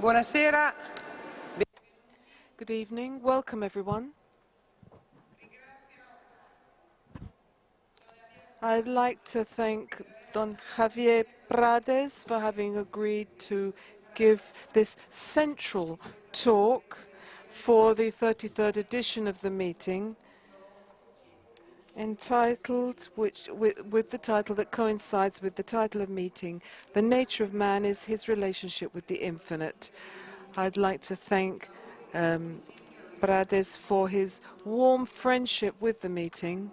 Buonasera. Good evening. Welcome, everyone. I'd like to thank Don Javier Prades for having agreed to give this central talk for the 33rd edition of the meeting, entitled, with the title that coincides with the title of meeting, The Nature of Man is His Relationship with the Infinite. I'd like to thank Prades for his warm friendship with the meeting,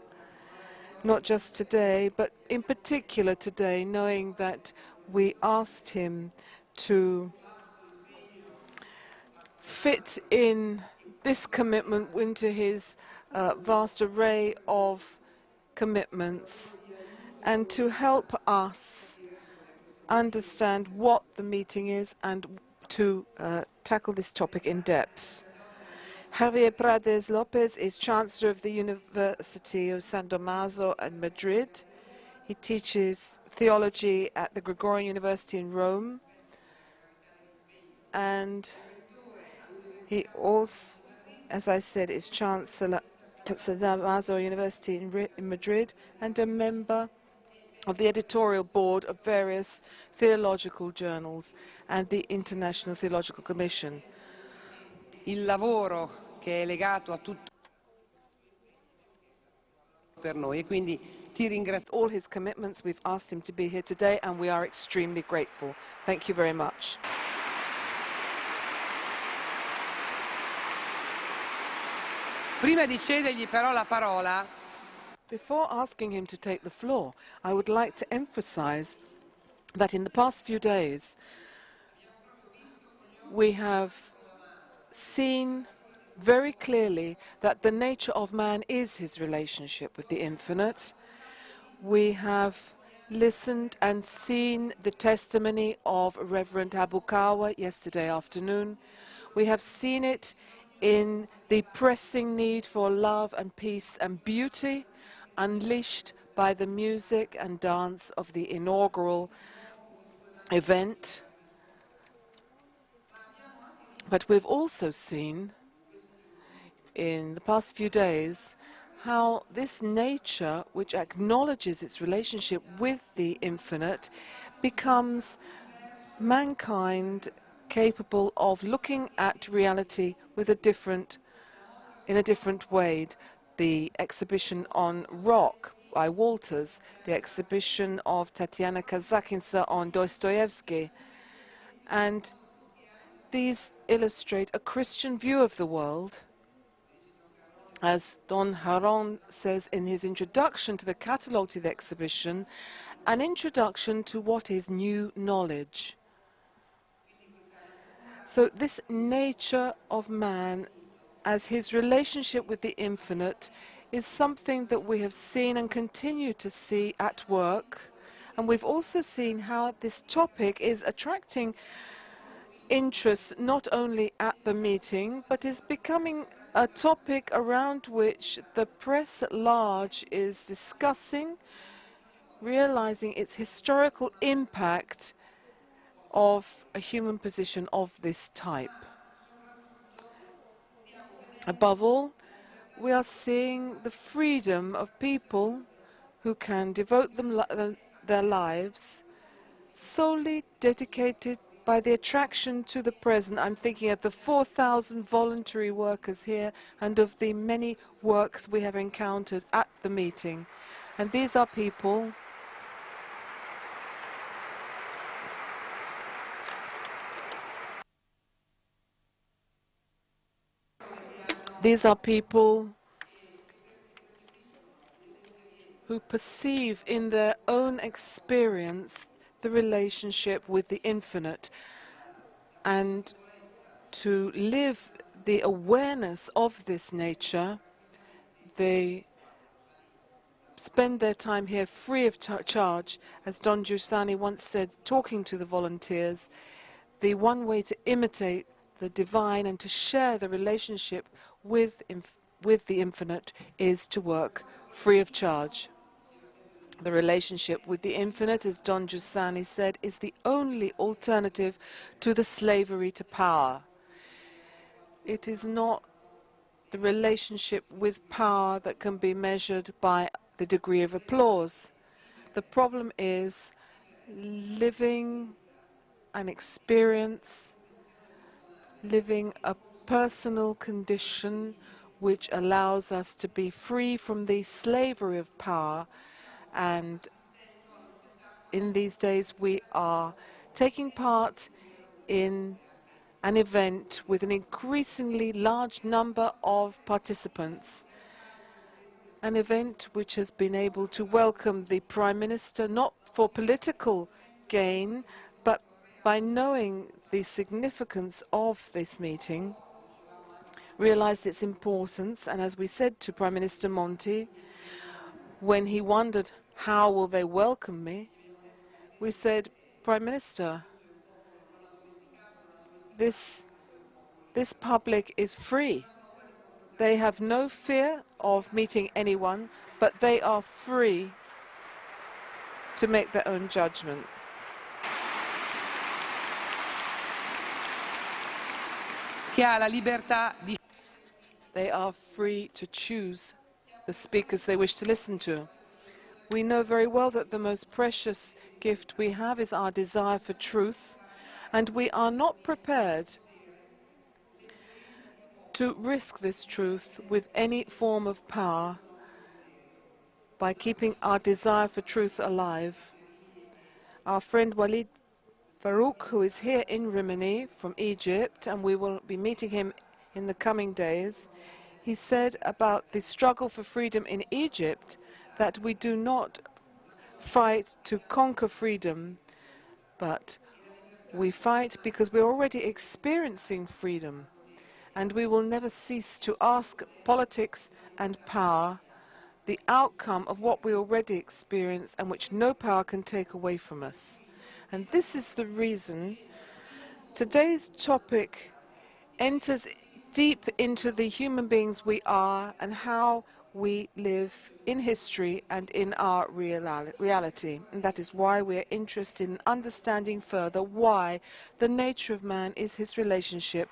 not just today, but in particular today, knowing that we asked him to fit in this commitment into his vast array of commitments and to help us understand what the meeting is and to tackle this topic in depth. Javier Prades Lopez is Chancellor of the University of San Damaso in Madrid. He teaches theology at the Gregorian University in Rome. And he also, as I said, is Chancellor at San Damaso University in Madrid and a member of the editorial board of various theological journals and the International Theological Commission. Il lavoro che è legato a tutto per noi e quindi ti ringrazio. All his commitments, we've asked him to be here today and we are extremely grateful. Thank you very much. Prima di cedergli però la parola, before asking him to take the floor, I would like to emphasize that in the past few days we have seen very clearly that the nature of man is his relationship with the infinite. We have listened and seen the testimony of Reverend Abukawa yesterday afternoon. We have seen it in the pressing need for love and peace and beauty unleashed by the music and dance of the inaugural event. But we've also seen in the past few days how this nature, which acknowledges its relationship with the infinite, becomes mankind capable of looking at reality with in a different way. The exhibition on Rock by Walters, the exhibition of Tatiana Kazakinsa on Dostoevsky, and these illustrate a Christian view of the world. As Don Haron says in his introduction to the catalogue to the exhibition, an introduction to what is new knowledge. So this nature of man as his relationship with the infinite is something that we have seen and continue to see at work. And we've also seen how this topic is attracting interest not only at the meeting, but is becoming a topic around which the press at large is discussing, realizing its historical impact of a human position of this type. Above all, we are seeing the freedom of people who can devote their lives solely dedicated by the attraction to the present. I'm thinking of the 4,000 voluntary workers here and of the many works we have encountered at the meeting. And these are people who perceive in their own experience the relationship with the infinite, and to live the awareness of this nature, they spend their time here free of charge. As Don Giussani once said, talking to the volunteers, the one way to imitate the divine and to share the relationship with the infinite is to work free of charge. The relationship with the infinite, as Don Giussani said, is the only alternative to the slavery to power. It is not the relationship with power that can be measured by the degree of applause. The problem is living an experience, living a personal condition which allows us to be free from the slavery of power. And in these days we are taking part in an event with an increasingly large number of participants, an event which has been able to welcome the Prime Minister not for political gain, but by knowing the significance of this meeting, realized its importance. And as we said to Prime Minister Monti, when he wondered, how will they welcome me? We said, Prime Minister, this public is free. They have no fear of meeting anyone, but they are free to make their own judgment. Che ha la libertà di They are free to choose the speakers they wish to listen to. We know very well that the most precious gift we have is our desire for truth, and we are not prepared to risk this truth with any form of power by keeping our desire for truth alive. Our friend Walid Farouk, who is here in Rimini from Egypt, and we will be meeting him in the coming days, he said about the struggle for freedom in Egypt that we do not fight to conquer freedom, but we fight because we're already experiencing freedom. And we will never cease to ask politics and power the outcome of what we already experience and which no power can take away from us. And this is the reason today's topic enters deep into the human beings we are and how we live in history and in our reality. And that is why we are interested in understanding further why the nature of man is his relationship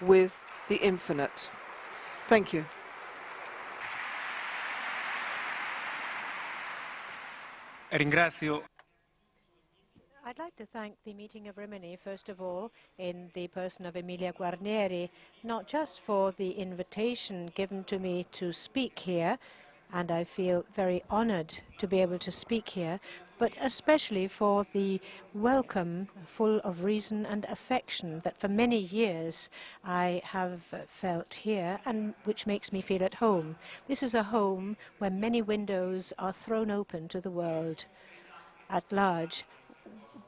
with the infinite. Thank you. Ringrazio. I'd like to thank the meeting of Rimini, first of all, in the person of Emila Guarnieri, not just for the invitation given to me to speak here, and I feel very honored to be able to speak here, but especially for the welcome full of reason and affection that for many years I have felt here and which makes me feel at home. This is a home where many windows are thrown open to the world at large.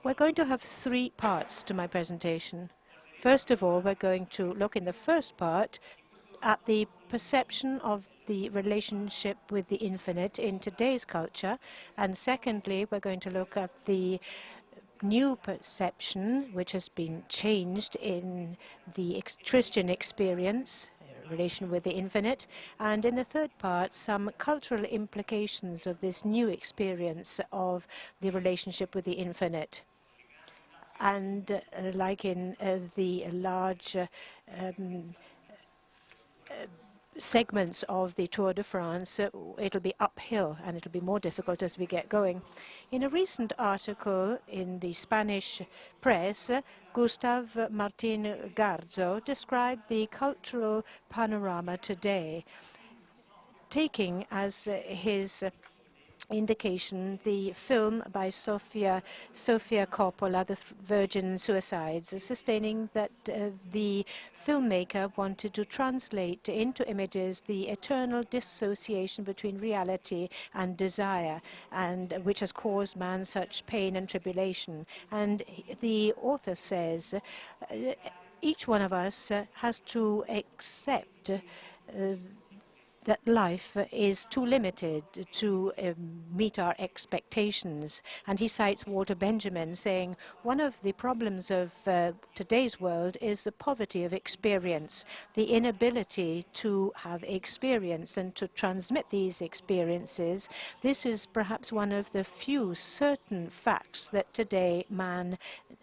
We're going to have three parts to my presentation. First of all, we're going to look in the first part at the perception of the relationship with the infinite in today's culture. And secondly, we're going to look at the new perception which has been changed in the Christian experience, relation with the infinite. And in the third part, some cultural implications of this new experience of the relationship with the infinite. And like in the large segments of the Tour de France, it'll be uphill and it'll be more difficult as we get going. In a recent article in the Spanish press, Gustav Martin Garzo described the cultural panorama today, taking as his indication the film by Sofia Coppola, The Virgin Suicides, sustaining that the filmmaker wanted to translate into images the eternal dissociation between reality and desire, and which has caused man such pain and tribulation. And the author says each one of us has to accept that life is too limited to meet our expectations. And he cites Walter Benjamin saying, one of the problems of today's world is the poverty of experience, the inability to have experience and to transmit these experiences. This is perhaps one of the few certain facts that today man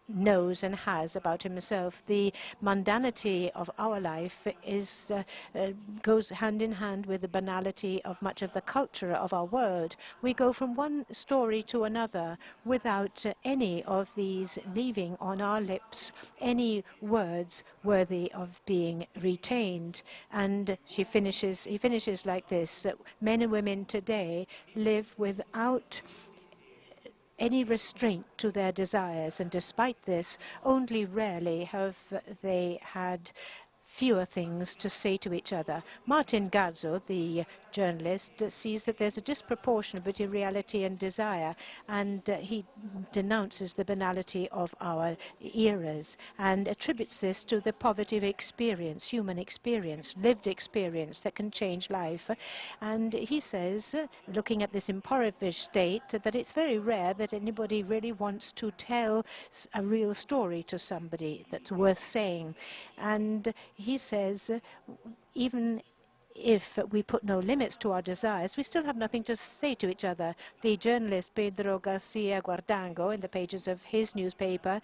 knows and has about himself. The mundanity of our life goes hand in hand with the banality of much of the culture of our world. We go from one story to another without any of these leaving on our lips any words worthy of being retained. And he finishes like this: men and women today live without any restraint to their desires, and despite this, only rarely have they had fewer things to say to each other. Martin Gazzo, the journalist, sees that there's a disproportion between reality and desire, and he denounces the banality of our eras and attributes this to the poverty of experience, human experience, lived experience that can change life. And he says, looking at this impoverished state, that it's very rare that anybody really wants to tell a real story to somebody that's worth saying. And he says, even if we put no limits to our desires, we still have nothing to say to each other. The journalist Pedro Garcia Guardango, in the pages of his newspaper,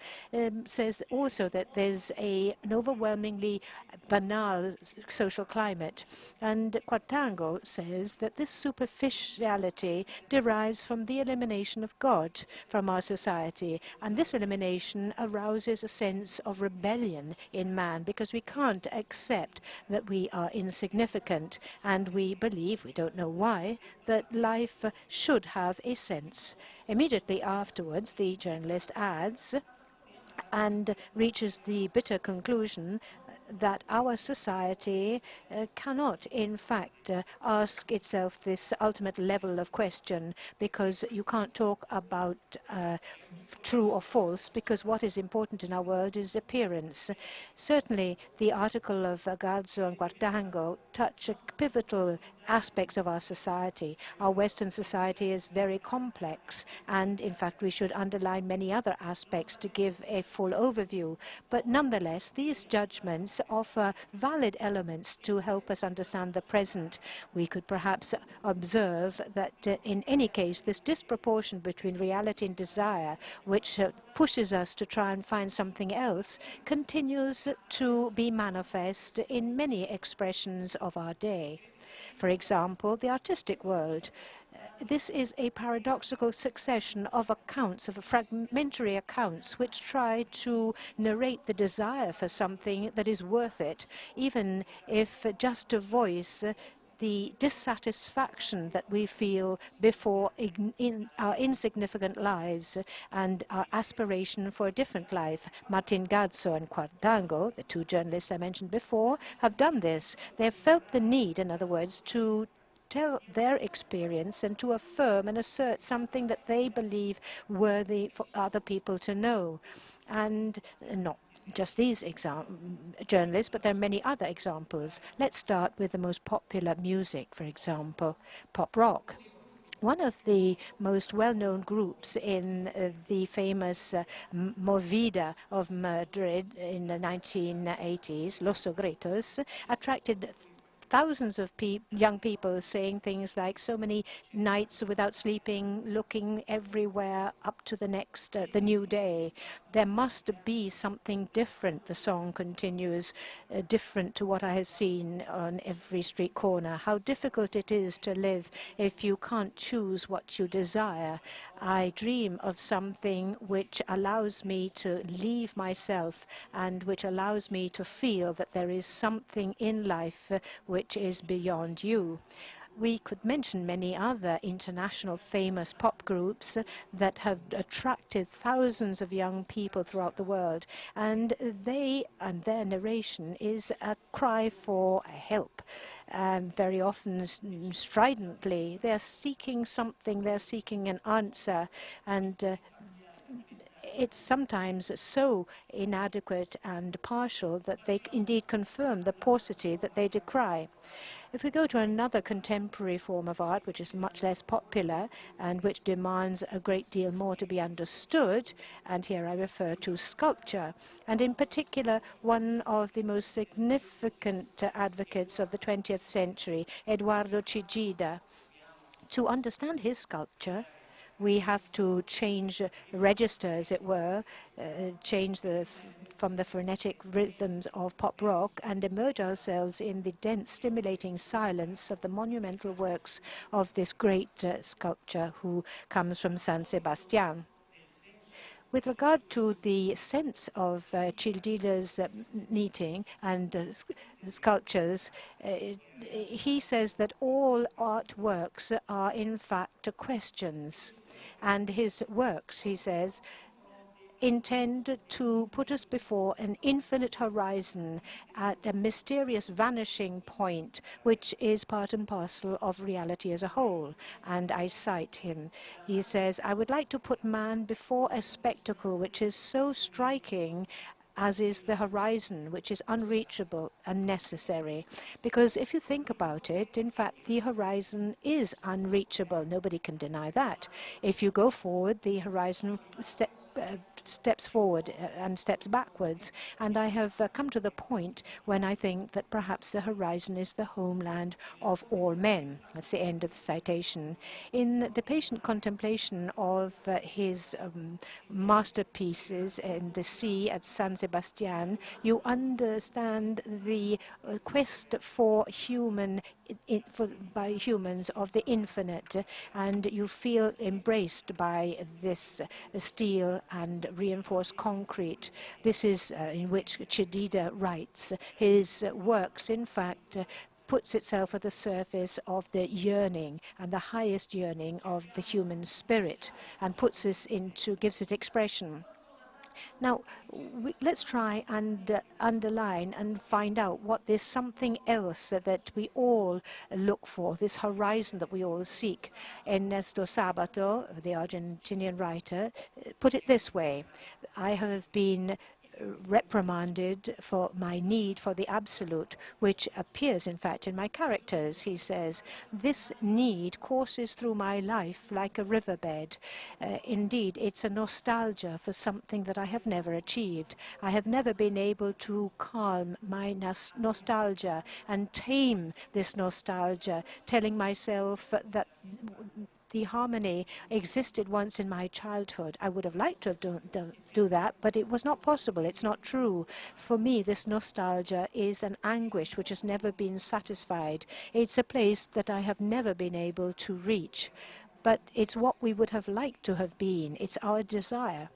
says also that there's an overwhelmingly banal social climate. And Guardango says that this superficiality derives from the elimination of God from our society. And this elimination arouses a sense of rebellion in man, because we can't accept that we are insignificant. And we believe, we don't know why, that life should have a sense. Immediately afterwards, the journalist adds and reaches the bitter conclusion that our society cannot, in fact, ask itself this ultimate level of question, because you can't talk about true or false, because what is important in our world is appearance. Certainly, the article of Gazzo and Guardango touch pivotal aspects of our society. Our Western society is very complex, and in fact we should underline many other aspects to give a full overview. But nonetheless, these judgments offer valid elements to help us understand the present. We could perhaps observe that in any case, this disproportion between reality and desire, which pushes us to try and find something else, continues to be manifest in many expressions of our day. For example, the artistic world. This is a paradoxical succession of accounts, of fragmentary accounts, which try to narrate the desire for something that is worth it, even if just to voice the dissatisfaction that we feel before in our insignificant lives and our aspiration for a different life. Martin Gazzo and Guardango, the two journalists I mentioned before, have done this. They have felt the need, in other words, to tell their experience and to affirm and assert something that they believe worthy for other people to know. And not just these journalists, but there are many other examples. Let's start with the most popular music, for example, pop rock. One of the most well-known groups in the famous Movida of Madrid in the 1980s, Los Secretos, attracted thousands of young people saying things like, so many nights without sleeping, looking everywhere up to the next, the new day. There must be something different, the song continues, different to what I have seen on every street corner. How difficult it is to live if you can't choose what you desire. I dream of something which allows me to leave myself and which allows me to feel that there is something in life which is beyond you. We could mention many other international famous pop groups that have attracted thousands of young people throughout the world, and their narration is a cry for help. Very often stridently, they're seeking something, they're seeking an answer, and it's sometimes so inadequate and partial that they indeed confirm the paucity that they decry. If we go to another contemporary form of art, which is much less popular and which demands a great deal more to be understood, and here I refer to sculpture, and in particular one of the most significant advocates of the 20th century, Eduardo Chillida. To understand his sculpture, we have to change register, as it were, change from the frenetic rhythms of pop rock and immerse ourselves in the dense, stimulating silence of the monumental works of this great sculptor who comes from San Sebastian. With regard to the sense of Childida's meeting and sculptures, he says that all artworks are in fact questions. And his works, he says, intend to put us before an infinite horizon at a mysterious vanishing point, which is part and parcel of reality as a whole. And I cite him. He says, I would like to put man before a spectacle which is so striking as is the horizon, which is unreachable and necessary. Because if you think about it, in fact, the horizon is unreachable. Nobody can deny that. If you go forward, the horizon steps forward and steps backwards. And I have come to the point when I think that perhaps the horizon is the homeland of all men. That's the end of the citation. In the patient contemplation of his masterpieces in the sea at San Sebastian, you understand the quest for by humans of the infinite, and you feel embraced by this steel and reinforced concrete. This is in which Chillida writes. His works, in fact, puts itself at the surface of the yearning and the highest yearning of the human spirit and puts this gives it expression. Now, let's try and underline and find out what this something else that we all look for, this horizon that we all seek. Ernesto Sabato, the Argentinian writer, put it this way: I have been reprimanded for my need for the absolute, which appears, in fact, in my characters. He says, this need courses through my life like a riverbed. Indeed, it's a nostalgia for something that I have never achieved. I have never been able to calm my nostalgia and tame this nostalgia, telling myself that the harmony existed once in my childhood. I would have liked to do that, but it was not possible. It's not true. For me, this nostalgia is an anguish which has never been satisfied. It's a place that I have never been able to reach. But it's what we would have liked to have been. It's our desire.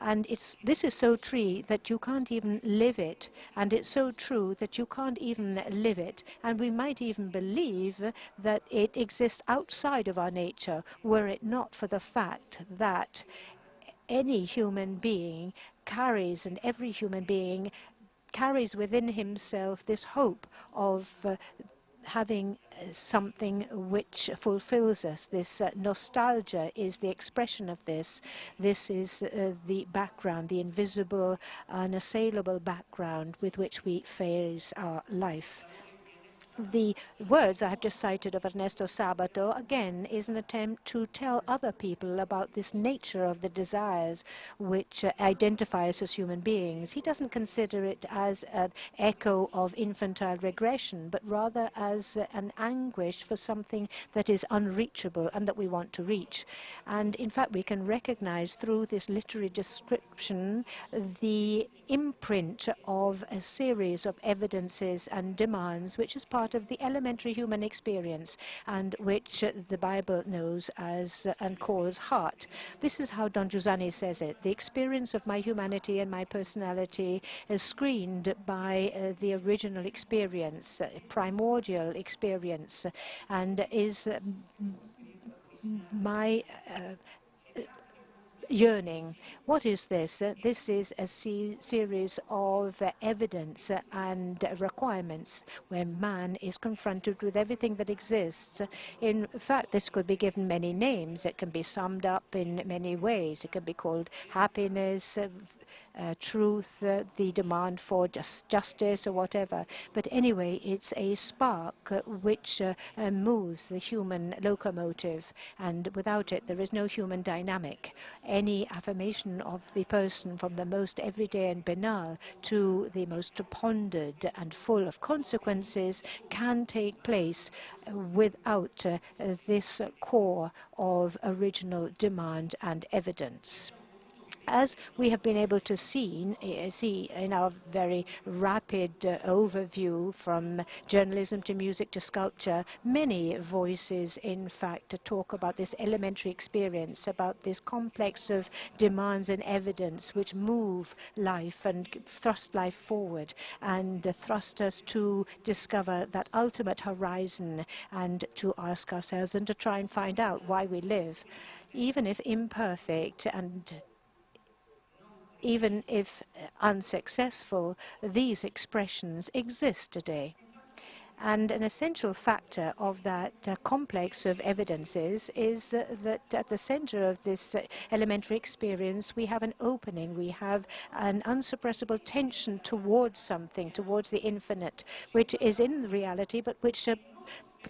And this is so true that you can't even live it. And it's so true that you can't even live it. And we might even believe that it exists outside of our nature, were it not for the fact that any human being carries, and every human being carries within himself this hope of having something which fulfills us. This nostalgia is the expression of this. This is the background, the invisible, unassailable background with which we face our life. The words I have just cited of Ernesto Sabato, again, is an attempt to tell other people about this nature of the desires which identify us as human beings. He doesn't consider it as an echo of infantile regression, but rather as an anguish for something that is unreachable and that we want to reach. And in fact, we can recognize through this literary description the imprint of a series of evidences and demands, which is part of the elementary human experience and which the Bible knows as and calls heart. This is how Don Giussani says it. The experience of my humanity and my personality is screened by the original experience, primordial experience, and is my yearning. What is this? This is a series of evidence and requirements when man is confronted with everything that exists. In fact, this could be given many names. It can be summed up in many ways. It can be called happiness, truth, the demand for justice or whatever. But anyway, it's a spark which moves the human locomotive, and without it there is no human dynamic. Any affirmation of the person, from the most everyday and banal to the most pondered and full of consequences, can take place without this core of original demand and evidence. As we have been able to see in our very rapid overview, from journalism to music to sculpture, many voices, in fact, talk about this elementary experience, about this complex of demands and evidence which move life and thrust life forward and thrust us to discover that ultimate horizon and to ask ourselves and to try and find out why we live. Even if imperfect and even if unsuccessful, these expressions exist today. And an essential factor of that complex of evidences is that at the center of this elementary experience, we have an opening, we have an unsuppressible tension towards something, towards the infinite, which is in reality, but which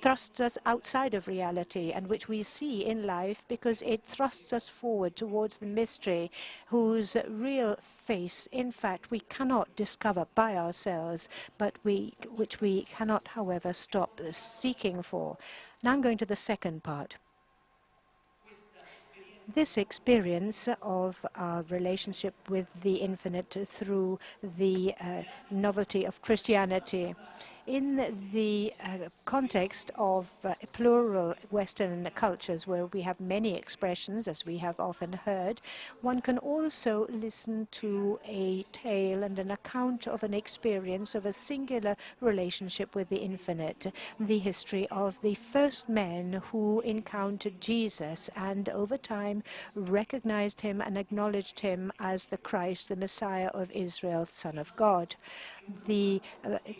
thrusts us outside of reality, and which we see in life because it thrusts us forward towards the mystery whose real face, in fact, we cannot discover by ourselves, but which we cannot, however, stop seeking for. Now I'm going to the second part. This experience of our relationship with the infinite through the novelty of Christianity. In the context of plural Western cultures, where we have many expressions, as we have often heard, one can also listen to a tale and an account of an experience of a singular relationship with the infinite, the history of the first men who encountered Jesus and over time recognized him and acknowledged him as the Christ, the Messiah of Israel, Son of God. The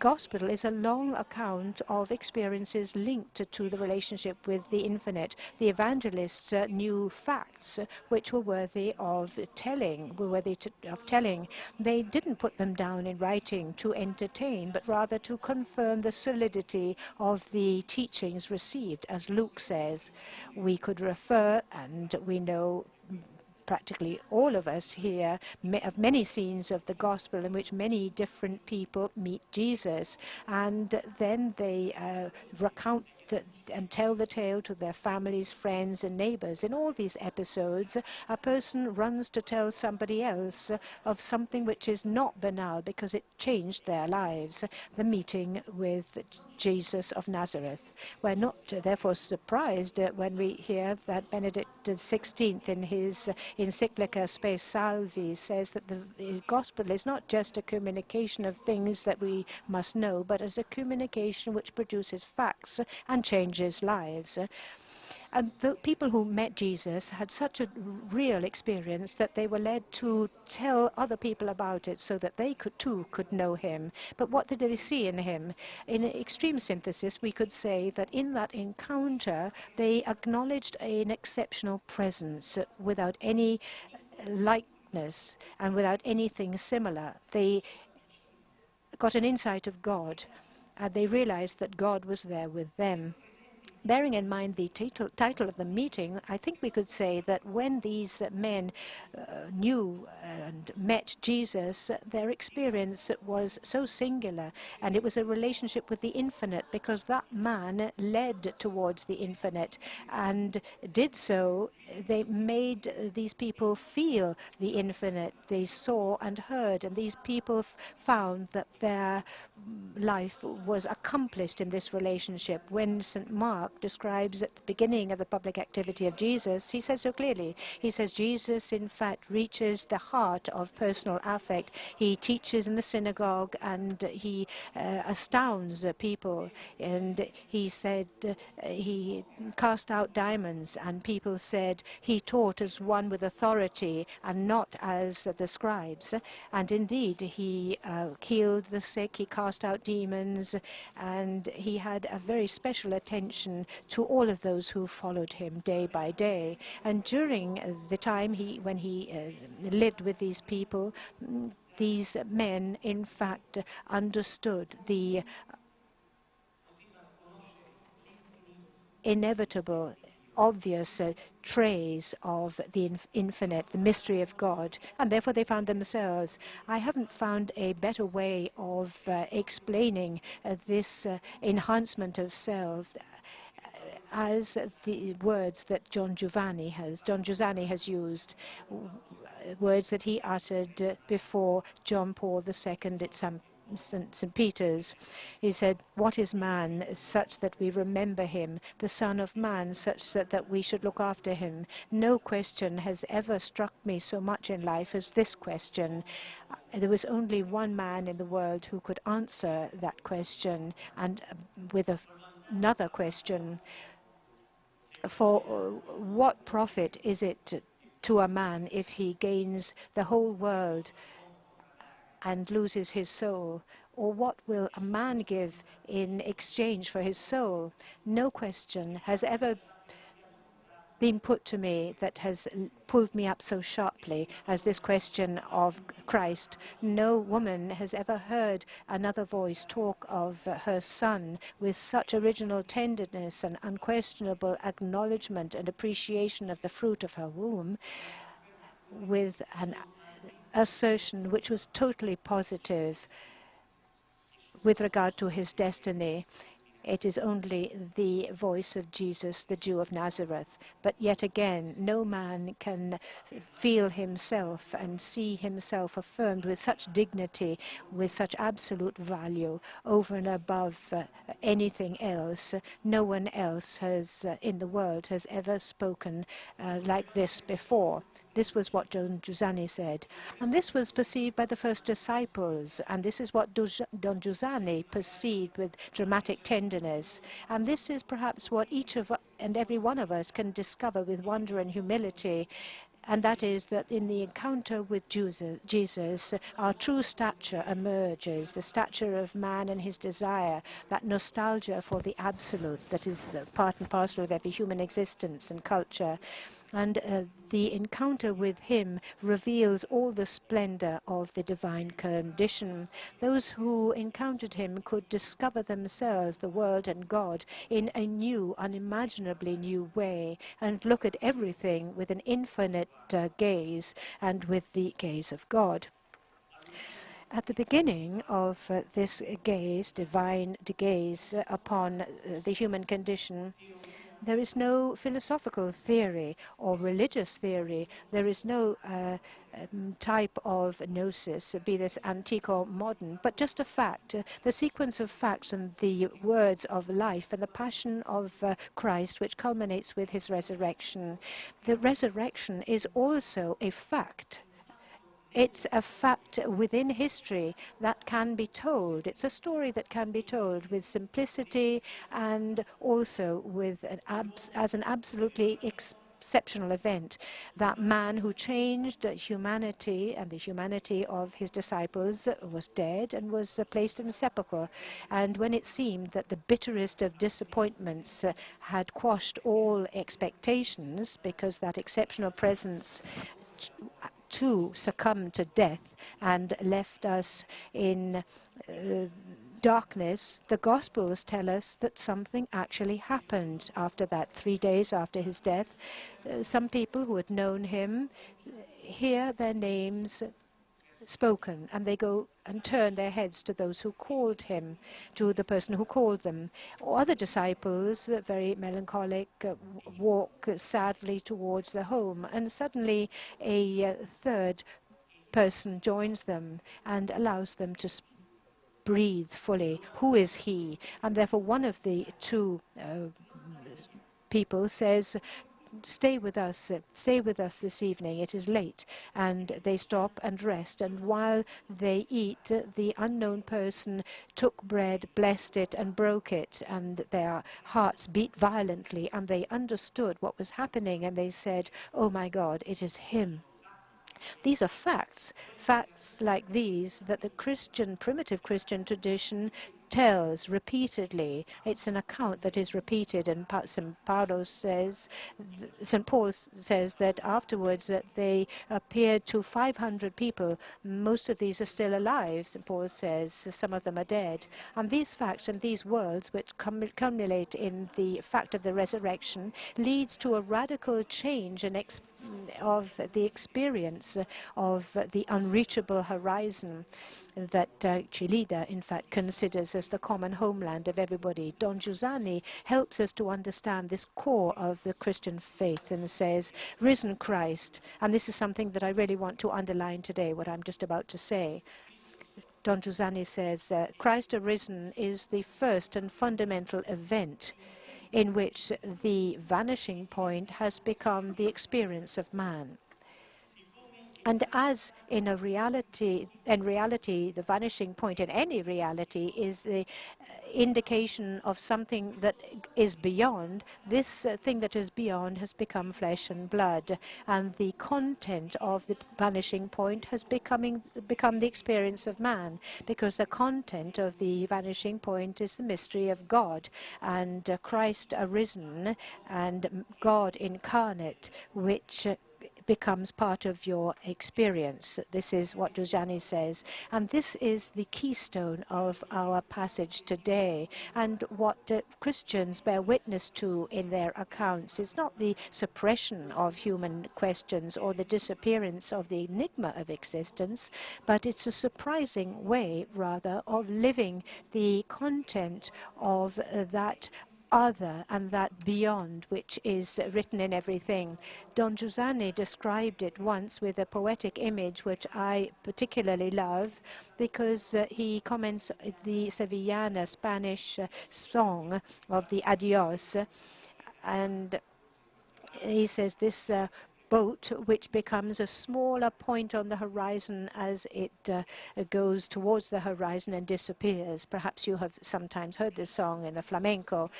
Gospel is a long account of experiences linked to the relationship with the infinite. The evangelists knew facts which were worthy of telling. They didn't put them down in writing to entertain, but rather to confirm the solidity of the teachings received. As Luke says, we could refer, and we know practically all of us here have many scenes of the gospel in which many different people meet Jesus, and then they recount and tell the tale to their families, friends, and neighbors. In all these episodes, a person runs to tell somebody else of something which is not banal because it changed their lives, the meeting with Jesus of Nazareth. We're not therefore surprised when we hear that Benedict XVI, in his encyclica Spe Salvi, says that the gospel is not just a communication of things that we must know, but as a communication which produces facts and changes lives. And the people who met Jesus had such a real experience that they were led to tell other people about it so that they too could know him. But what did they see in him? In extreme synthesis, we could say that in that encounter, they acknowledged an exceptional presence without any likeness and without anything similar. They got an insight of God, and they realized that God was there with them. Bearing in mind the title of the meeting, I think we could say that when these men knew and met Jesus, their experience was so singular, and it was a relationship with the infinite, because that man led towards the infinite and did so. They made these people feel the infinite. They saw and heard, and these people found that their life was accomplished in this relationship. When St. Mark Mark describes at the beginning of the public activity of Jesus, he says so clearly. He says Jesus, in fact, reaches the heart of personal affect. He teaches in the synagogue and he astounds people. And he said he cast out demons, and people said he taught as one with authority and not as the scribes. And indeed, he healed the sick, he cast out demons, and he had a very special attention to all of those who followed him day by day. And during the time when he lived with these people, these men, in fact, understood the inevitable, obvious trace of the infinite, the mystery of God, and therefore they found themselves. I haven't found a better way of explaining this enhancement of self as the words that Don Giussani has used, words that he uttered before John Paul II at St. Peter's. He said, "What is man such that we remember him, the Son of Man such that we should look after him?" No question has ever struck me so much in life as this question. There was only one man in the world who could answer that question, and with another question. For what profit is it to a man if he gains the whole world and loses his soul? Or what will a man give in exchange for his soul? No question has ever been put to me that has pulled me up so sharply as this question of Christ. No woman has ever heard another voice talk of her son with such original tenderness and unquestionable acknowledgement and appreciation of the fruit of her womb, with an assertion which was totally positive with regard to his destiny. It is only the voice of Jesus, the Jew of Nazareth. But yet again, no man can feel himself and see himself affirmed with such dignity, with such absolute value, over and above anything else. No one else in the world has ever spoken like this before. This was what Don Giussani said. And this was perceived by the first disciples. And this is what Don Giussani perceived with dramatic tenderness. And this is perhaps what each and every one of us can discover with wonder and humility. And that is that in the encounter with Jesus, our true stature emerges, the stature of man and his desire, that nostalgia for the absolute that is part and parcel of every human existence and culture. And the encounter with him reveals all the splendor of the divine condition. Those who encountered him could discover themselves, the world and God, in a new, unimaginably new way, and look at everything with an infinite gaze and with the gaze of God. At the beginning of this gaze, divine gaze upon the human condition, there is no philosophical theory or religious theory. There is no type of gnosis, be this antique or modern, but just a fact, the sequence of facts and the words of life and the passion of Christ, which culminates with his resurrection. The resurrection is also a fact. It's a fact within history that can be told. It's a story that can be told with simplicity and also with as an absolutely exceptional event. That man who changed humanity and the humanity of his disciples was dead and was placed in a sepulchre. And when it seemed that the bitterest of disappointments had quashed all expectations, because that exceptional presence to succumb to death and left us in darkness, the Gospels tell us that something actually happened after that. 3 days after his death, some people who had known him hear their names spoken, and they go and turn their heads to those who called him, to the person who called them. Other disciples, very melancholic, walk sadly towards the home, and suddenly a third person joins them and allows them to breathe fully. Who is he? And therefore one of the two people says, stay with us this evening, it is late. And they stop and rest. And while they eat, the unknown person took bread, blessed it, and broke it. And their hearts beat violently, and they understood what was happening. And they said, oh my God, it is him. These are facts like these that the primitive Christian tradition tells repeatedly. It's an account that is repeated, and St. Paul says that afterwards that they appeared to 500 people. Most of these are still alive, St. Paul says. Some of them are dead. And these facts and these worlds, which culminate in the fact of the resurrection, leads to a radical change of the experience of the unreachable horizon that Chilida, in fact, considers as the common homeland of everybody. Don Giussani helps us to understand this core of the Christian faith and says, risen Christ, and this is something that I really want to underline today, what I'm just about to say. Don Giussani says, Christ arisen is the first and fundamental event in which the vanishing point has become the experience of man. And as in reality, the vanishing point in any reality is the indication of something that is beyond. This thing that is beyond has become flesh and blood, and the content of the vanishing point has become the experience of man, because the content of the vanishing point is the mystery of God, and Christ arisen and God incarnate, which becomes part of your experience. This is what Giussani says. And this is the keystone of our passage today. And what Christians bear witness to in their accounts is not the suppression of human questions or the disappearance of the enigma of existence, but it's a surprising way, rather, of living the content of that other and that beyond which is written in everything. Don Giussani described it once with a poetic image which I particularly love, because he comments the Sevillana Spanish song of the Adios, and he says this boat, which becomes a smaller point on the horizon as it goes towards the horizon and disappears. Perhaps you have sometimes heard this song in the flamenco.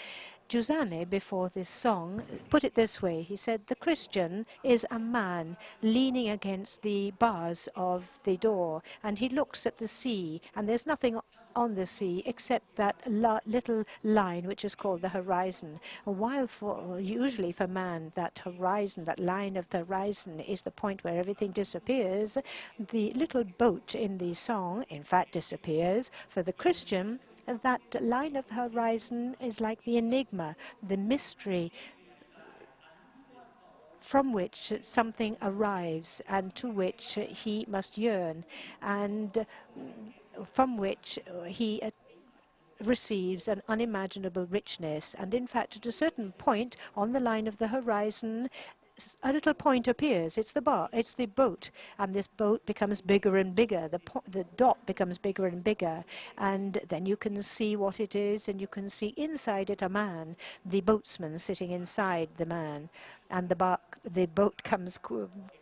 Giussani, before this song, put it this way. He said, the Christian is a man leaning against the bars of the door, and he looks at the sea, and there's nothing on the sea except that little line which is called the horizon. While usually for man, that horizon, that line of the horizon, is the point where everything disappears, the little boat in the song, in fact, disappears. For the Christian, that line of the horizon is like the enigma, the mystery from which something arrives and to which he must yearn, and from which he receives an unimaginable richness. And in fact, at a certain point on the line of the horizon, a little point appears. It's the boat, and this boat becomes bigger and bigger. The dot becomes bigger and bigger, and then you can see what it is, and you can see inside it a man, the boatsman sitting inside the man, and the boat comes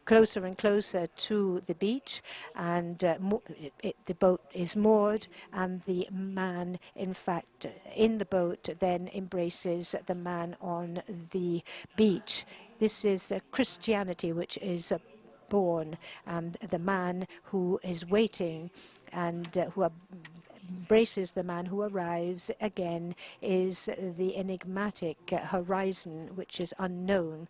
closer and closer to the beach, and the boat is moored, and the man, in fact, in the boat then embraces the man on the beach. This is Christianity which is born, and the man who is waiting and who embraces the man who arrives again is the enigmatic horizon which is unknown.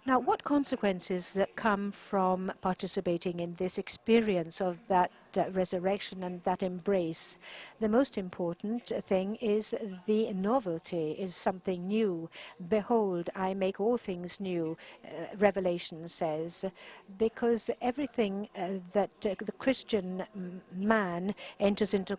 Now, what consequences come from participating in this experience of that resurrection and that embrace? The most important thing is the novelty, is something new. Behold, I make all things new, Revelation says, because everything that the Christian man enters into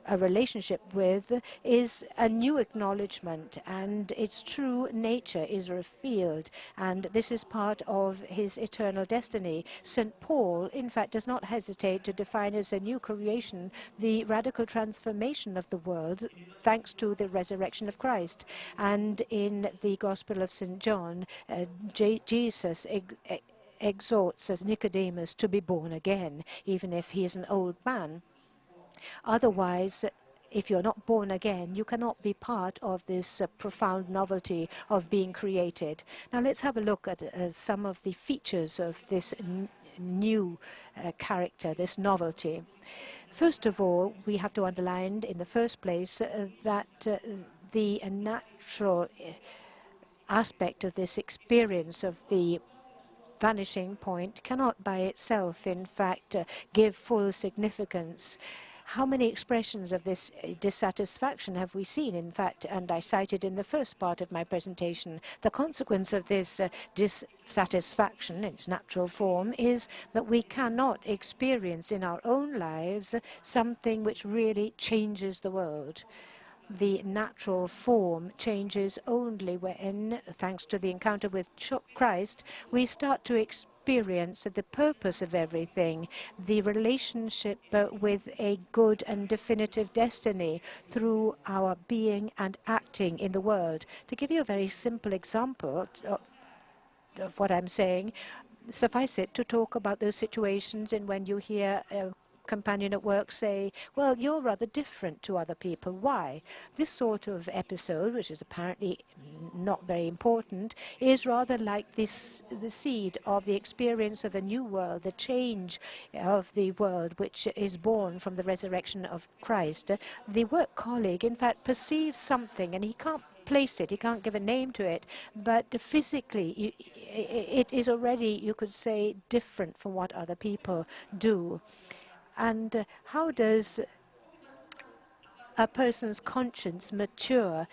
a relationship with is a new acknowledgement, and its true nature is revealed, and this is part of his eternal destiny. St. Paul, in fact, does not hesitate to define as a new creation the radical transformation of the world thanks to the resurrection of Christ. And in the Gospel of St. John, Jesus exhorts as Nicodemus to be born again, even if he is an old man. Otherwise, if you're not born again, you cannot be part of this profound novelty of being created. Now let's have a look at some of the features of this new character, this novelty. First of all, we have to underline in the first place that the natural aspect of this experience of the vanishing point cannot by itself, in fact, give full significance. How many expressions of this dissatisfaction have we seen, in fact, and I cited in the first part of my presentation? The consequence of this dissatisfaction in its natural form is that we cannot experience in our own lives something which really changes the world. The natural form changes only when, thanks to the encounter with Christ, we start to experience the purpose of everything, the relationship with a good and definitive destiny through our being and acting in the world. To give you a very simple example of what I'm saying, suffice it to talk about those situations in when you hear a companion at work say, well, you're rather different to other people. Why? This sort of episode, which is apparently not very important, is rather like the seed of the experience of a new world, the change of the world which is born from the resurrection of Christ. The work colleague, in fact, perceives something, and he can't place it, he can't give a name to it, but physically it is already, you could say, different from what other people do. And how does a person's conscience mature,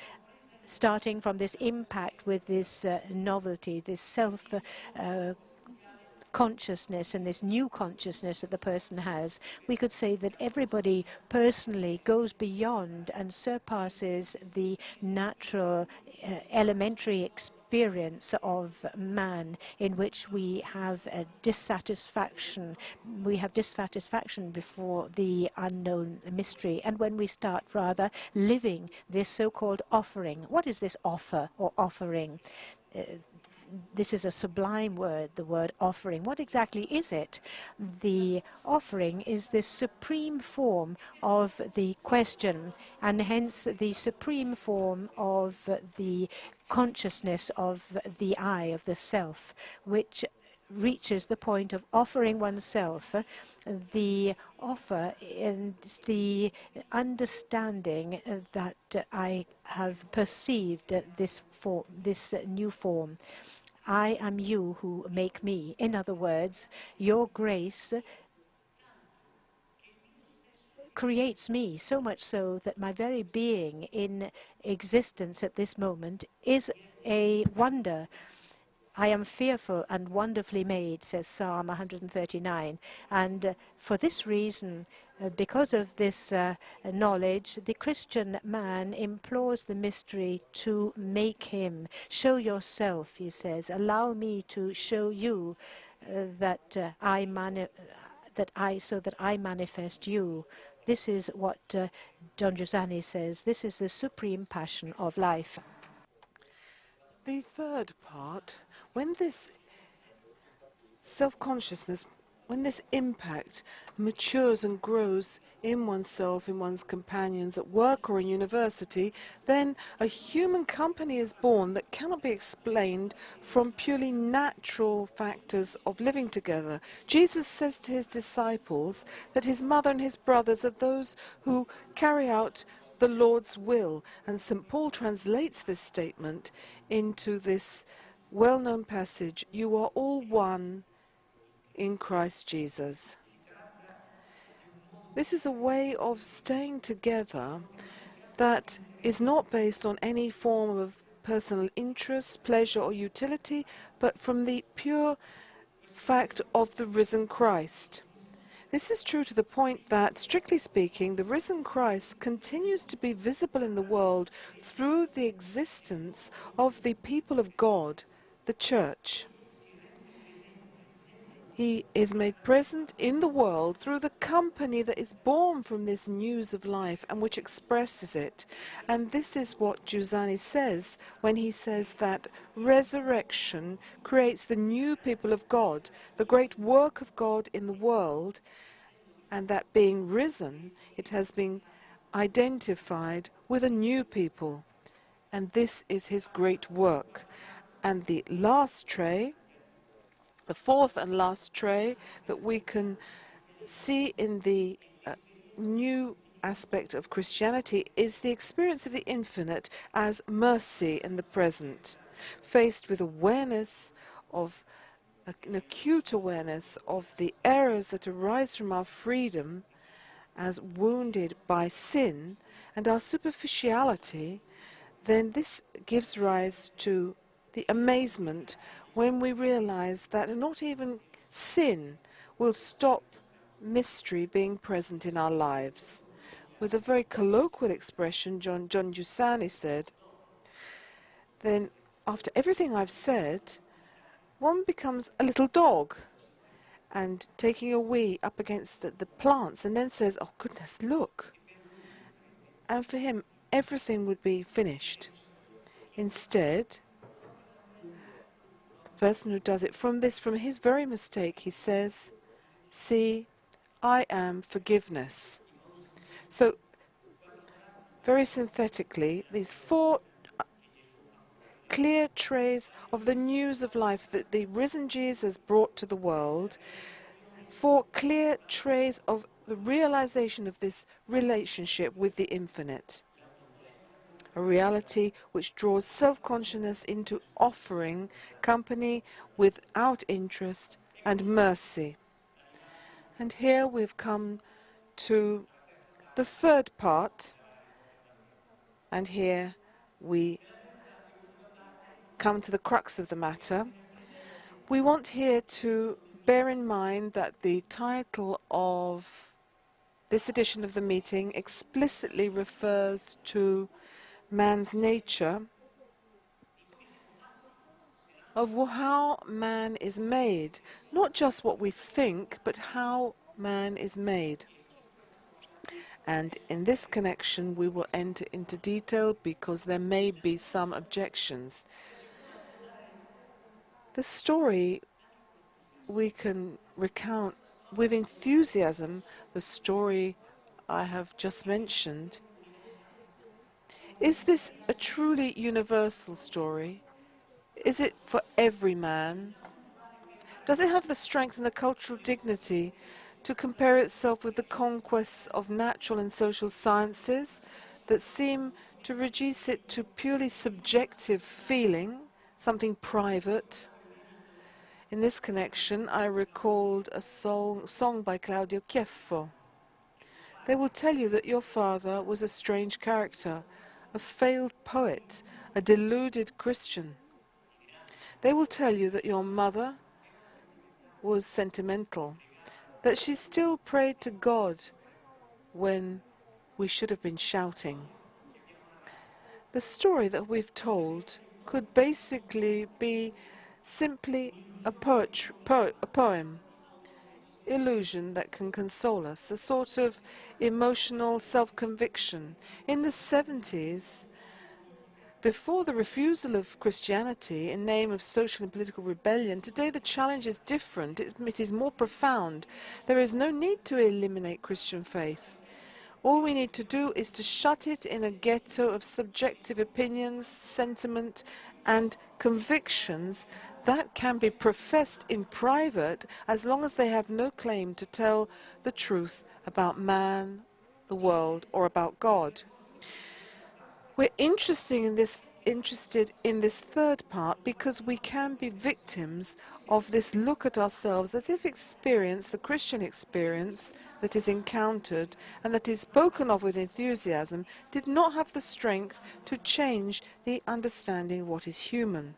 starting from this impact with this novelty, this self-consciousness and this new consciousness that the person has? We could say that everybody personally goes beyond and surpasses the natural elementary experience of man, in which we have a dissatisfaction. We have dissatisfaction before the unknown mystery. And when we start rather living this so-called offering. What is this offer or offering? This is a sublime word, the word offering. What exactly is it? The offering is the supreme form of the question, and hence the supreme form of the consciousness of the I, of the self, which reaches the point of offering oneself. The offer and the understanding that I have perceived this new form. I am you who make me. In other words, your grace creates me, so much so that my very being in existence at this moment is a wonder. I am fearful and wonderfully made, says Psalm 139. And for this reason, because of this knowledge, the Christian man implores the mystery to make him. Show yourself, he says. Allow me to show you that I manifest you. This is what Don Giussani says. This is the supreme passion of life. The third part, when this self-consciousness, when this impact matures and grows in oneself, in one's companions at work or in university, then a human company is born that cannot be explained from purely natural factors of living together. Jesus says to his disciples that his mother and his brothers are those who carry out the Lord's will, and St. Paul translates this statement into this well-known passage, you are all one in Christ Jesus. This is a way of staying together that is not based on any form of personal interest, pleasure or utility, but from the pure fact of the risen Christ. This is true to the point that, strictly speaking, the risen Christ continues to be visible in the world through the existence of the people of God, the Church. He is made present in the world through the company that is born from this news of life and which expresses it. And this is what Giussani says when he says that resurrection creates the new people of God, the great work of God in the world, and that being risen, it has been identified with a new people. And this is his great work. And the last tray, the fourth and last tray that we can see in the new aspect of Christianity is the experience of the infinite as mercy in the present, faced with awareness of an acute awareness of the errors that arise from our freedom as wounded by sin and our superficiality. Then this gives rise to the amazement when we realize that not even sin will stop mystery being present in our lives. With a very colloquial expression, John Giussani said, then after everything I've said, one becomes a little dog and taking a wee up against the plants and then says, oh goodness, look. And for him, everything would be finished. Instead, the person who does it from his very mistake, he says, see, I am forgiveness. So, very synthetically, these four clear trays of the news of life that the risen Jesus brought to the world, four clear trays of the realization of this relationship with the infinite. A reality which draws self-consciousness into offering company without interest and mercy. And here we've come to the third part, and here we come to the crux of the matter. We want here to bear in mind that the title of this edition of the meeting explicitly refers to man's nature, of how man is made, not just what we think, but how man is made. And in this connection we will enter into detail because there may be some objections. The story we can recount with enthusiasm, the story I have just mentioned. Is this a truly universal story? Is it for every man? Does it have the strength and the cultural dignity to compare itself with the conquests of natural and social sciences that seem to reduce it to purely subjective feeling, something private? In this connection, I recalled a song by Claudio Chieffo. They will tell you that your father was a strange character, a failed poet, a deluded Christian. They will tell you that your mother was sentimental, that she still prayed to God when we should have been shouting. The story that we've told could basically be simply a poem, illusion that can console us, a sort of emotional self-conviction. In the 70s, before the refusal of Christianity in name of social and political rebellion, today the challenge is different. It is more profound. There is no need to eliminate Christian faith. All we need to do is to shut it in a ghetto of subjective opinions, sentiment, and convictions that can be professed in private as long as they have no claim to tell the truth about man, the world, or about God. We're interested in this third part because we can be victims of this look at ourselves as if experience, the Christian experience that is encountered and that is spoken of with enthusiasm, did not have the strength to change the understanding of what is human.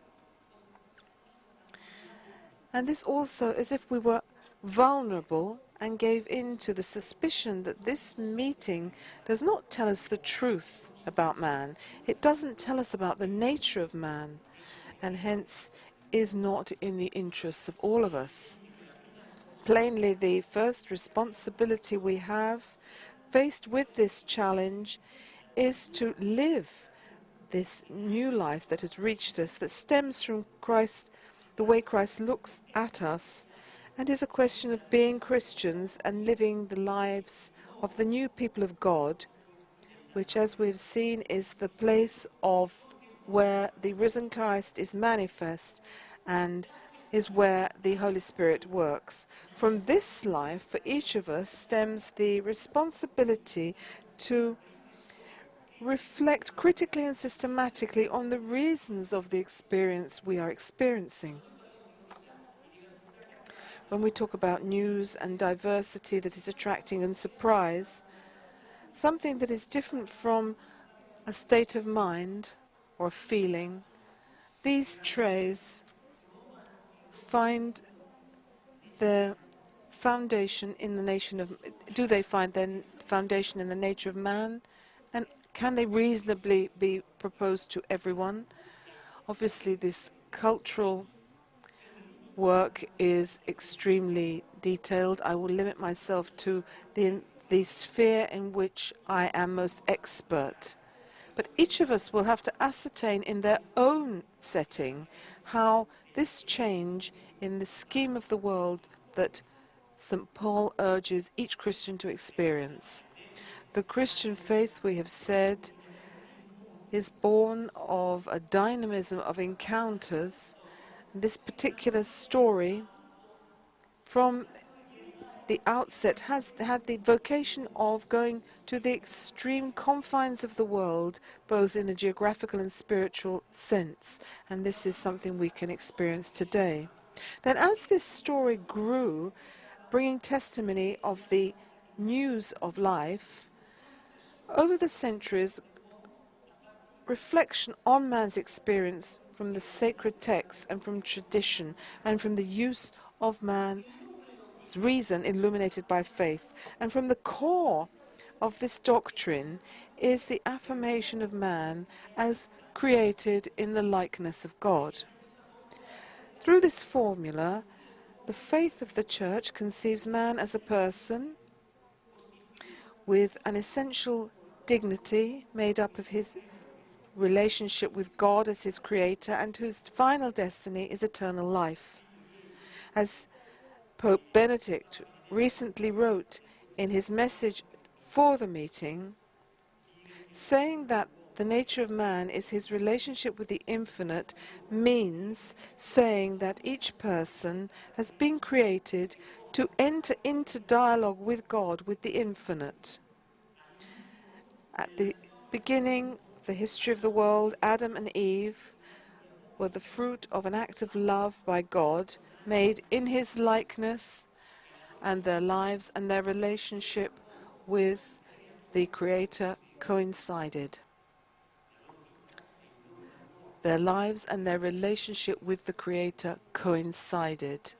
And this also as if we were vulnerable and gave in to the suspicion that this meeting does not tell us the truth about man. It doesn't tell us about the nature of man, and hence is not in the interests of all of us. Plainly, the first responsibility we have faced with this challenge is to live this new life that has reached us, that stems from Christ, the way Christ looks at us, and is a question of being Christians and living the lives of the new people of God, which, as we've seen, is the place of where the risen Christ is manifest and is where the Holy Spirit works. From this life, for each of us, stems the responsibility to reflect critically and systematically on the reasons of the experience we are experiencing. When we talk about news and diversity that is attracting and surprise, something that is different from a state of mind or a feeling, these traits find their foundation in the nation of, do they find their foundation in the nature of man? And can they reasonably be proposed to everyone? Obviously, this cultural work is extremely detailed. I will limit myself to the sphere in which I am most expert. But each of us will have to ascertain in their own setting how this change in the scheme of the world that St. Paul urges each Christian to experience. The Christian faith, we have said, is born of a dynamism of encounters. This particular story, from the outset, has had the vocation of going to the extreme confines of the world, both in a geographical and spiritual sense. And this is something we can experience today. Then as this story grew, bringing testimony of the news of life, over the centuries, reflection on man's experience from the sacred texts and from tradition and from the use of man's reason illuminated by faith. And from the core of this doctrine is the affirmation of man as created in the likeness of God. Through this formula, the faith of the Church conceives man as a person with an essential dignity made up of his relationship with God as his creator and whose final destiny is eternal life. As Pope Benedict recently wrote in his message for the meeting, saying that the nature of man is his relationship with the infinite means saying that each person has been created to enter into dialogue with God, with the infinite. At the beginning of the history of the world, Adam and Eve were the fruit of an act of love by God, made in his likeness, and their lives and their relationship with the Creator coincided. Their lives and their relationship with the Creator coincided.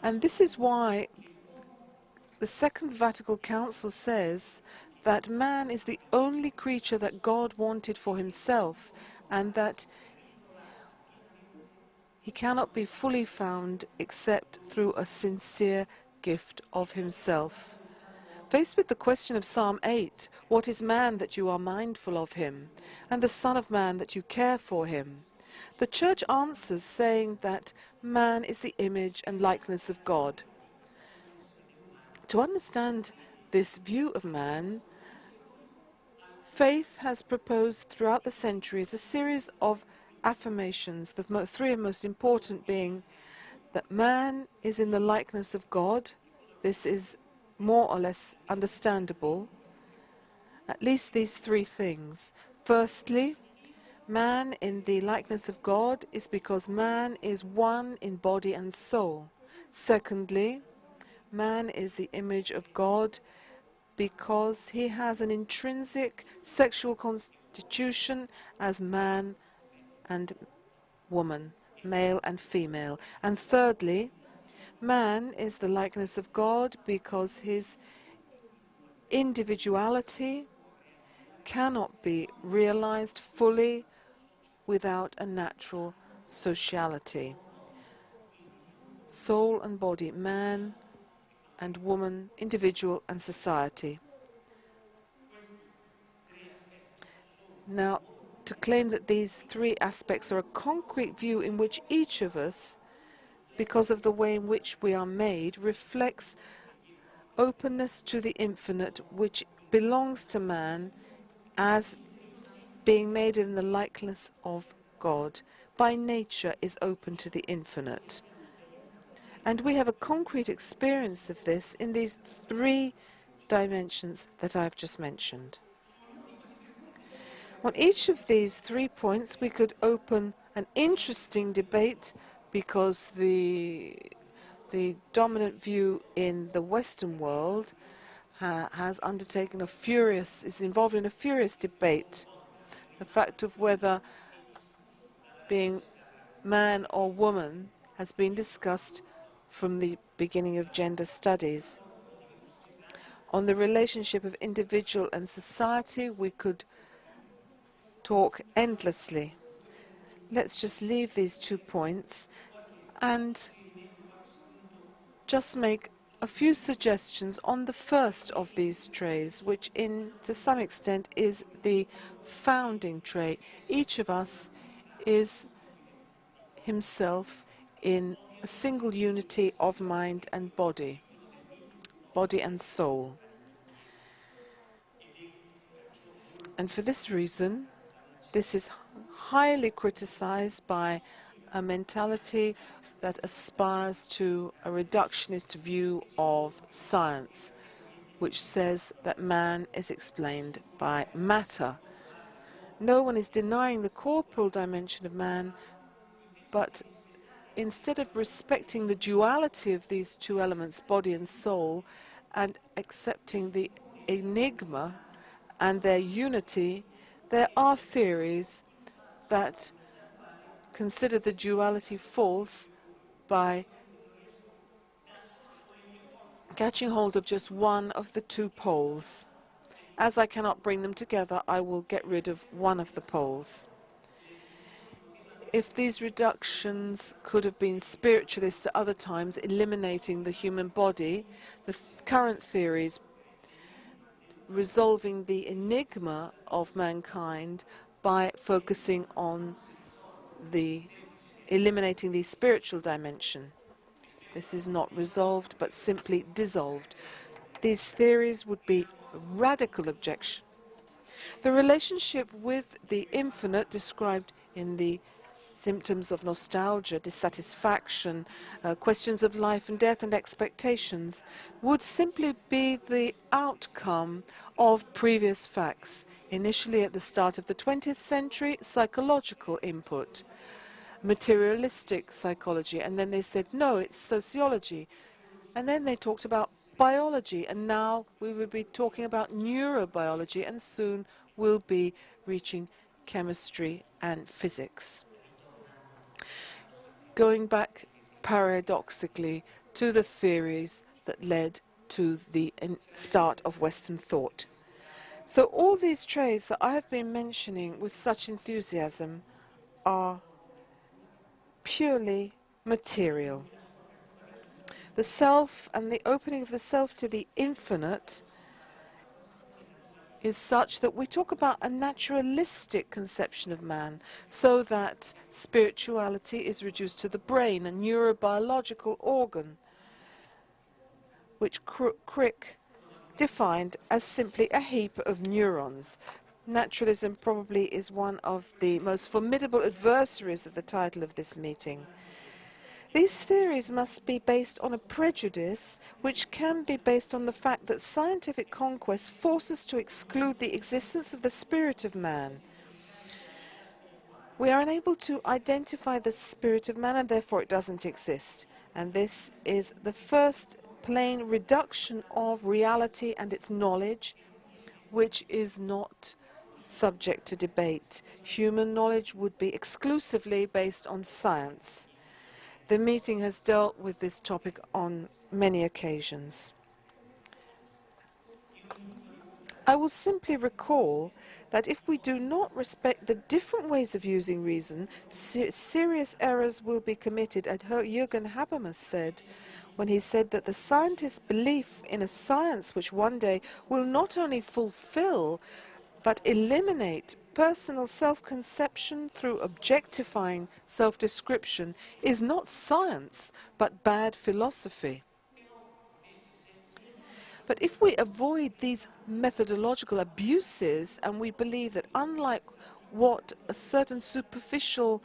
And this is why the Second Vatican Council says that man is the only creature that God wanted for himself, and that he cannot be fully found except through a sincere gift of himself. Faced with the question of Psalm 8, what is man that you are mindful of him, and the Son of Man that you care for him? The Church answers saying that man is the image and likeness of God. To understand this view of man, faith has proposed throughout the centuries a series of affirmations, the three most important being that man is in the likeness of God. This is more or less understandable. At least these three things. Firstly, man in the likeness of God is because man is one in body and soul. Secondly, man is the image of God because he has an intrinsic sexual constitution as man and woman, male and female. And thirdly, Man is the likeness of God because his individuality cannot be realized fully without a natural sociality. Soul and body, man and woman, individual and society. Now, to claim that these three aspects are a concrete view in which each of us, because of the way in which we are made, reflects openness to the infinite, which belongs to man as being made in the likeness of God, by nature is open to the infinite. And we have a concrete experience of this in these three dimensions that I've just mentioned. On each of these 3 points, we could open an interesting debate because the dominant view in the Western world has undertaken is involved in a furious debate. The fact of whether being man or woman has been discussed from the beginning of gender studies. On the relationship of individual and society, we could talk endlessly. Let's just leave these 2 points and just make a few suggestions on the first of these traits, which to some extent is the founding trait. Each of us is himself in a single unity of mind and body and soul. And for this reason, this is highly criticized by a mentality that aspires to a reductionist view of science, which says that man is explained by matter. No one is denying the corporal dimension of man, but instead of respecting the duality of these two elements, body and soul, and accepting the enigma and their unity, there are theories that consider the duality false by catching hold of just one of the two poles. As I cannot bring them together, I will get rid of one of the poles. If these reductions could have been spiritualist at other times, eliminating the human body, the current theories resolving the enigma of mankind by focusing on eliminating the spiritual dimension. This is not resolved, but simply dissolved. These theories would be a radical objection. The relationship with the infinite described in the symptoms of nostalgia, dissatisfaction, questions of life and death and expectations would simply be the outcome of previous facts. Initially, at the start of the 20th century, psychological input, materialistic psychology, and then they said, no, it's sociology. And then they talked about biology, and now we will be talking about neurobiology, and soon we'll be reaching chemistry and physics. Going back paradoxically to the theories that led to the start of Western thought. So all these traits that I have been mentioning with such enthusiasm are purely material. The self and the opening of the self to the infinite is such that we talk about a naturalistic conception of man, so that spirituality is reduced to the brain, a neurobiological organ, which Crick defined as simply a heap of neurons. Naturalism probably is one of the most formidable adversaries of the title of this meeting. These theories must be based on a prejudice which can be based on the fact that scientific conquest forces to exclude the existence of the spirit of man. We are unable to identify the spirit of man, and therefore it doesn't exist. And this is the first plain reduction of reality and its knowledge, which is not subject to debate. Human knowledge would be exclusively based on science. The meeting has dealt with this topic on many occasions. I will simply recall that if we do not respect the different ways of using reason, serious errors will be committed, as Jürgen Habermas said when he said that the scientist's belief in a science which one day will not only fulfill but eliminate personal self-conception through objectifying self-description is not science but bad philosophy. But if we avoid these methodological abuses and we believe that unlike what a certain superficial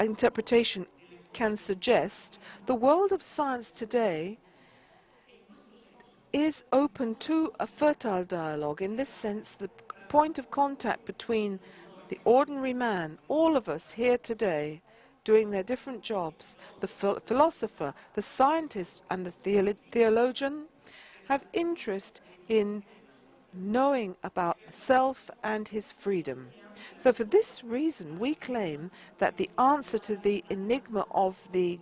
interpretation can suggest, the world of science today is open to a fertile dialogue. In this sense, the point of contact between the ordinary man, all of us here today, doing their different jobs, the philosopher, the scientist, and the theologian, have interest in knowing about self and his freedom. So for this reason, we claim that the answer to the enigma of the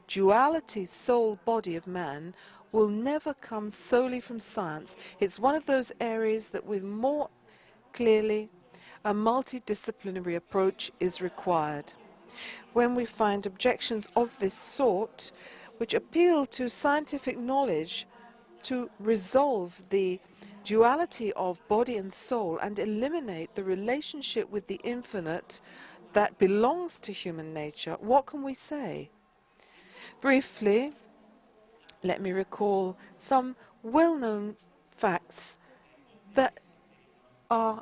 duality soul-body of man will never come solely from science. It's one of those areas that with more clearly a multidisciplinary approach is required. When we find objections of this sort, which appeal to scientific knowledge to resolve the duality of body and soul and eliminate the relationship with the infinite that belongs to human nature, what can we say? Briefly, let me recall some well-known facts that are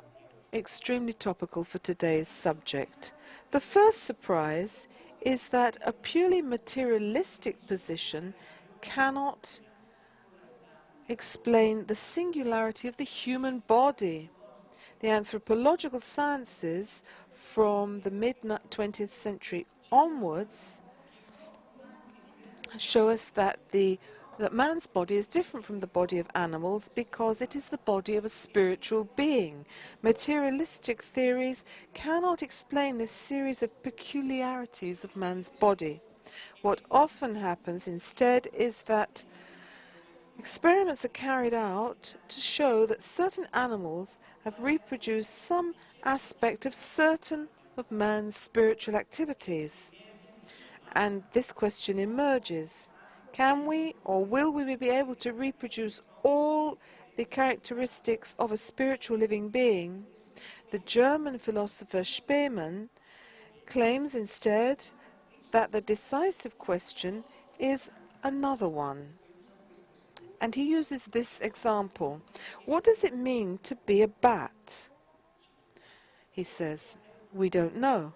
extremely topical for today's subject. The first surprise is that a purely materialistic position cannot explain the singularity of the human body. The anthropological sciences from the mid-20th century onwards show us that man's body is different from the body of animals because it is the body of a spiritual being. Materialistic theories cannot explain this series of peculiarities of man's body. What often happens instead is that experiments are carried out to show that certain animals have reproduced some aspect of certain of man's spiritual activities. And this question emerges. Can we or will we be able to reproduce all the characteristics of a spiritual living being? The German philosopher Spemann claims instead that the decisive question is another one. And he uses this example. What does it mean to be a bat? He says, we don't know.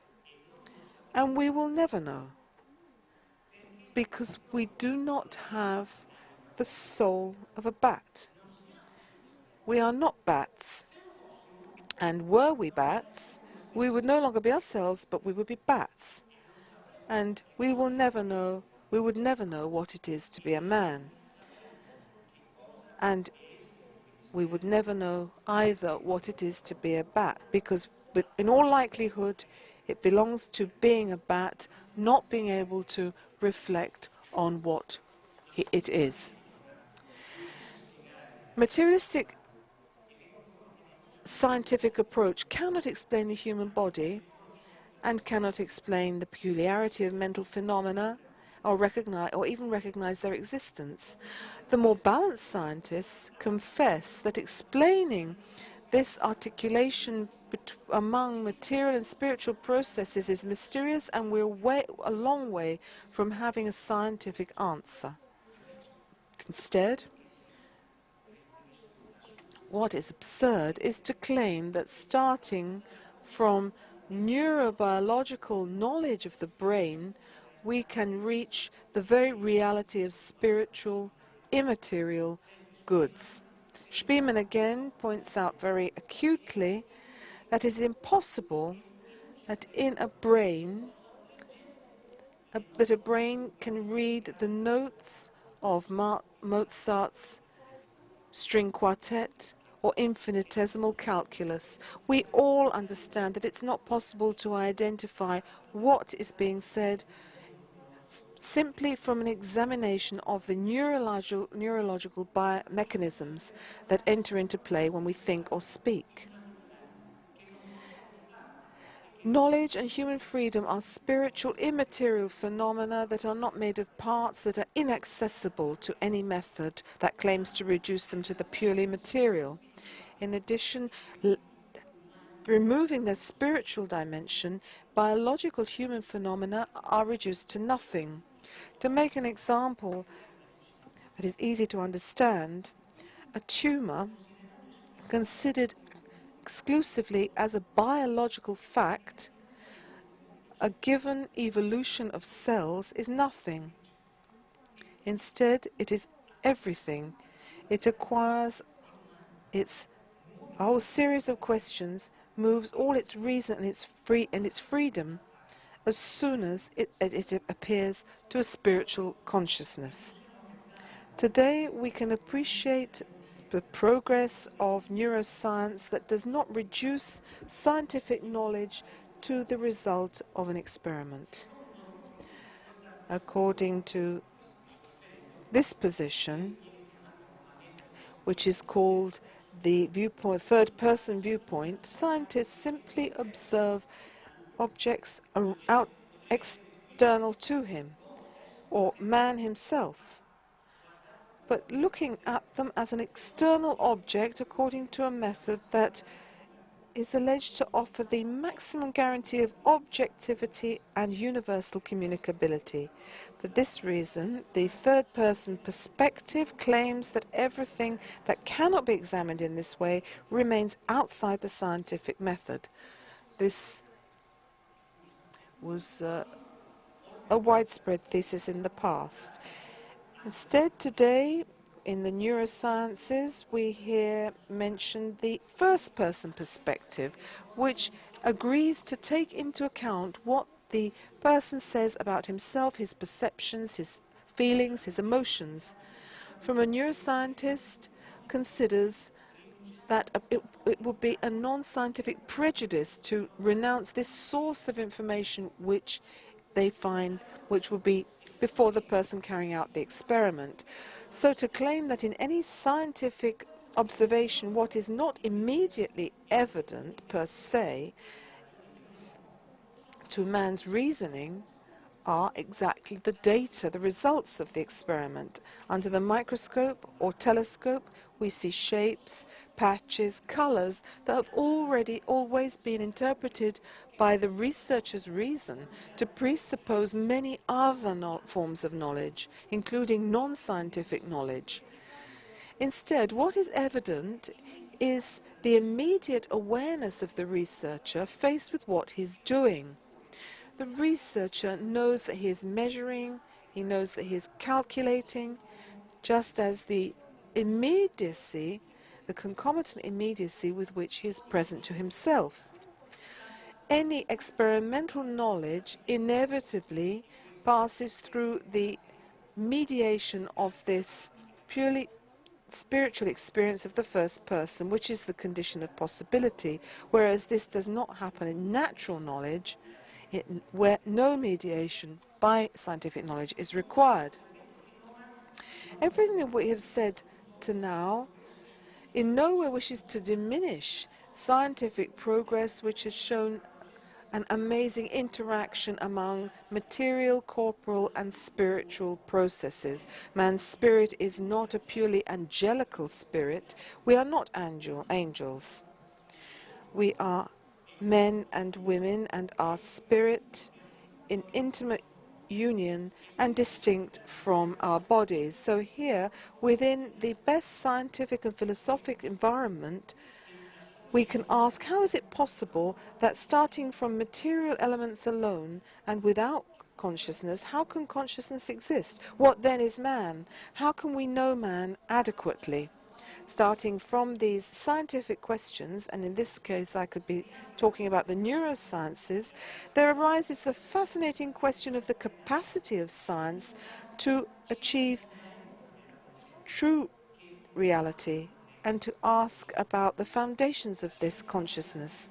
And we will never know. Because we do not have the soul of a bat. We are not bats. And were we bats, we would no longer be ourselves, but we would be bats. And we would never know what it is to be a man. And we would never know either what it is to be a bat, because in all likelihood it belongs to being a bat, not being able to reflect on what it is. Materialistic scientific approach cannot explain the human body and cannot explain the peculiarity of mental phenomena or even recognize their existence. The more balanced scientists confess that explaining this articulation among material and spiritual processes is mysterious, and we're a long way from having a scientific answer. Instead, what is absurd is to claim that starting from neurobiological knowledge of the brain, we can reach the very reality of spiritual, immaterial goods. Spemann again points out very acutely that it is impossible that in a brain, that a brain can read the notes of Mozart's string quartet or infinitesimal calculus. We all understand that it's not possible to identify what is being said simply from an examination of the neurological mechanisms that enter into play when we think or speak. Knowledge and human freedom are spiritual, immaterial phenomena that are not made of parts, that are inaccessible to any method that claims to reduce them to the purely material. In addition, removing their spiritual dimension, biological human phenomena are reduced to nothing. To make an example that is easy to understand, a tumor considered exclusively as a biological fact, a given evolution of cells is nothing. Instead, it is everything. It acquires a whole series of questions, moves all its reason and its freedom as soon as it appears to a spiritual consciousness. Today, we can appreciate the progress of neuroscience that does not reduce scientific knowledge to the result of an experiment. According to this position, which is called the third-person viewpoint, scientists simply observe objects external to him, or man himself, but looking at them as an external object according to a method that is alleged to offer the maximum guarantee of objectivity and universal communicability. For this reason, the third-person perspective claims that everything that cannot be examined in this way remains outside the scientific method. This was a widespread thesis in the past. Instead, today, in the neurosciences, we hear mentioned the first-person perspective, which agrees to take into account what the person says about himself, his perceptions, his feelings, his emotions. From a neuroscientist, considers that it would be a non-scientific prejudice to renounce this source of information which they find, which would be before the person carrying out the experiment. So to claim that in any scientific observation what is not immediately evident per se to man's reasoning are exactly the data, the results of the experiment. Under the microscope or telescope, we see shapes, patches, colors that have always been interpreted by the researcher's reason to presuppose many other forms of knowledge, including non-scientific knowledge. Instead, what is evident is the immediate awareness of the researcher faced with what he's doing. The researcher knows that he is measuring, he knows that he is calculating, just as the immediacy, the concomitant immediacy with which he is present to himself. Any experimental knowledge inevitably passes through the mediation of this purely spiritual experience of the first person, which is the condition of possibility, whereas this does not happen in natural knowledge, where no mediation by scientific knowledge is required. Everything that we have said to now in no way wishes to diminish scientific progress which has shown an amazing interaction among material, corporal and spiritual processes. Man's spirit is not a purely angelical spirit. We are not angels. We are men and women, and our spirit in intimate union and distinct from our bodies. So here, within the best scientific and philosophic environment, we can ask, how is it possible that starting from material elements alone and without consciousness, how can consciousness exist? What then is man? How can we know man adequately? Starting from these scientific questions, and in this case I could be talking about the neurosciences, there arises the fascinating question of the capacity of science to achieve true reality and to ask about the foundations of this consciousness.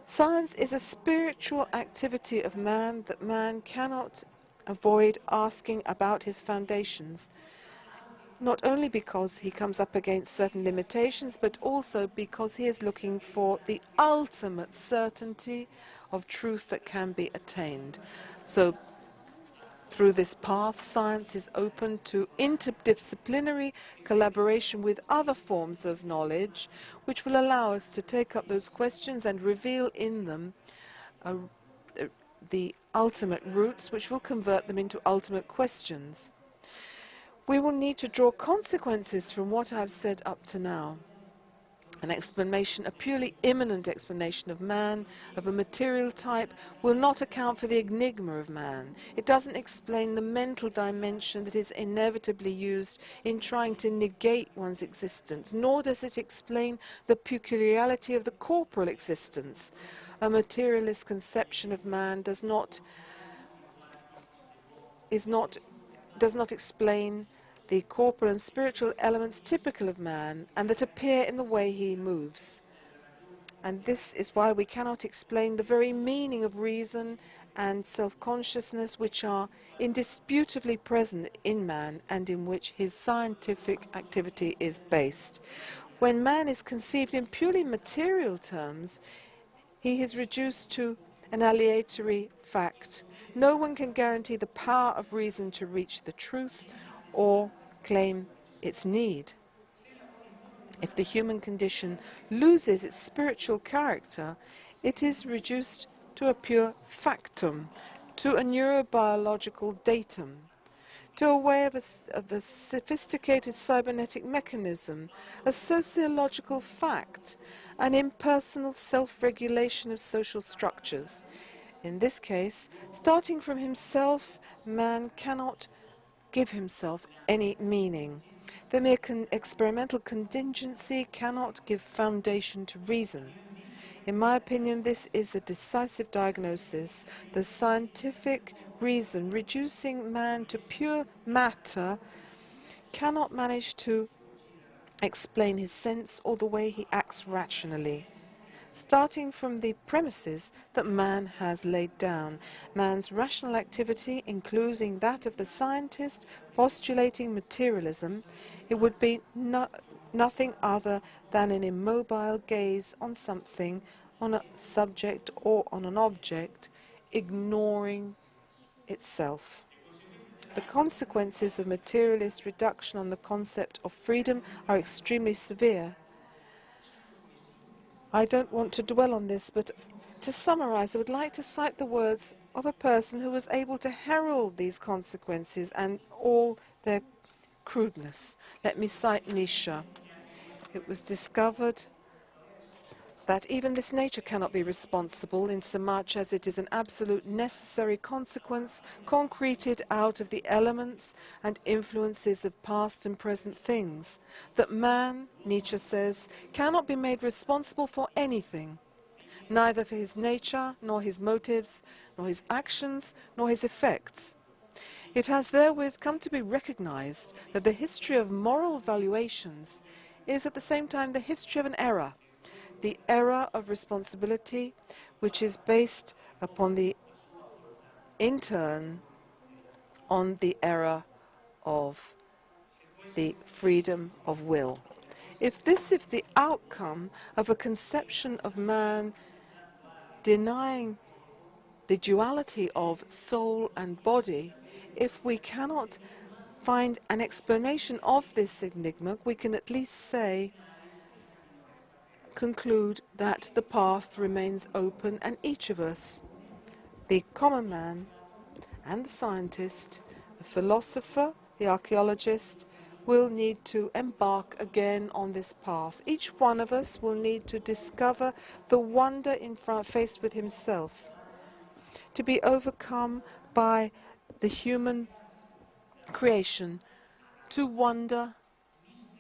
Science is a spiritual activity of man that man cannot avoid asking about his foundations, not only because he comes up against certain limitations, but also because he is looking for the ultimate certainty of truth that can be attained. So through this path, science is open to interdisciplinary collaboration with other forms of knowledge, which will allow us to take up those questions and reveal in them the ultimate roots, which will convert them into ultimate questions. We will need to draw consequences from what I've said up to now. An explanation, a purely immanent explanation of man, of a material type, will not account for the enigma of man. It doesn't explain the mental dimension that is inevitably used in trying to negate one's existence, nor does it explain the peculiarity of the corporal existence. A materialist conception of man does not explain the corporal and spiritual elements typical of man and that appear in the way he moves. And this is why we cannot explain the very meaning of reason and self-consciousness, which are indisputably present in man and in which his scientific activity is based. When man is conceived in purely material terms, he is reduced to an aleatory fact. No one can guarantee the power of reason to reach the truth or claim its need. If the human condition loses its spiritual character, it is reduced to a pure factum, to a neurobiological datum, to a way of a sophisticated cybernetic mechanism, a sociological fact, an impersonal self-regulation of social structures. In this case, starting from himself, man cannot give himself any meaning. The mere experimental contingency cannot give foundation to reason. In my opinion, this is the decisive diagnosis. The scientific reason, reducing man to pure matter, cannot manage to explain his sense or the way he acts rationally. Starting from the premises that man has laid down, man's rational activity, including that of the scientist postulating materialism, it would be nothing other than an immobile gaze on something, on a subject or on an object, ignoring itself. The consequences of materialist reduction on the concept of freedom are extremely severe. I don't want to dwell on this, but to summarize, I would like to cite the words of a person who was able to herald these consequences and all their crudeness. Let me cite Nietzsche. It was discovered that even this nature cannot be responsible in so much as it is an absolute necessary consequence concreted out of the elements and influences of past and present things. That man, Nietzsche says, cannot be made responsible for anything, neither for his nature, nor his motives, nor his actions, nor his effects. It has therewith come to be recognized that the history of moral valuations is at the same time the history of an error, the error of responsibility, which is based upon in turn, on the error of the freedom of will. If this is the outcome of a conception of man denying the duality of soul and body, if we cannot find an explanation of this enigma, we can at least conclude that the path remains open, and each of us, the common man and the scientist, the philosopher, the archaeologist, will need to embark again on this path. Each one of us will need to discover the wonder faced with himself, to be overcome by the human creation, to wonder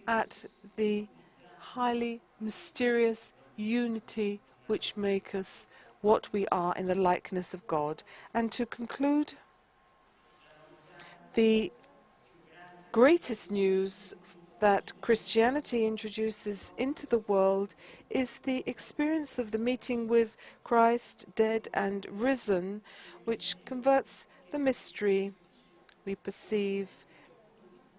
at the highly mysterious unity which make us what we are in the likeness of God. And to conclude, the greatest news that Christianity introduces into the world is the experience of the meeting with Christ, dead and risen, which converts the mystery we perceive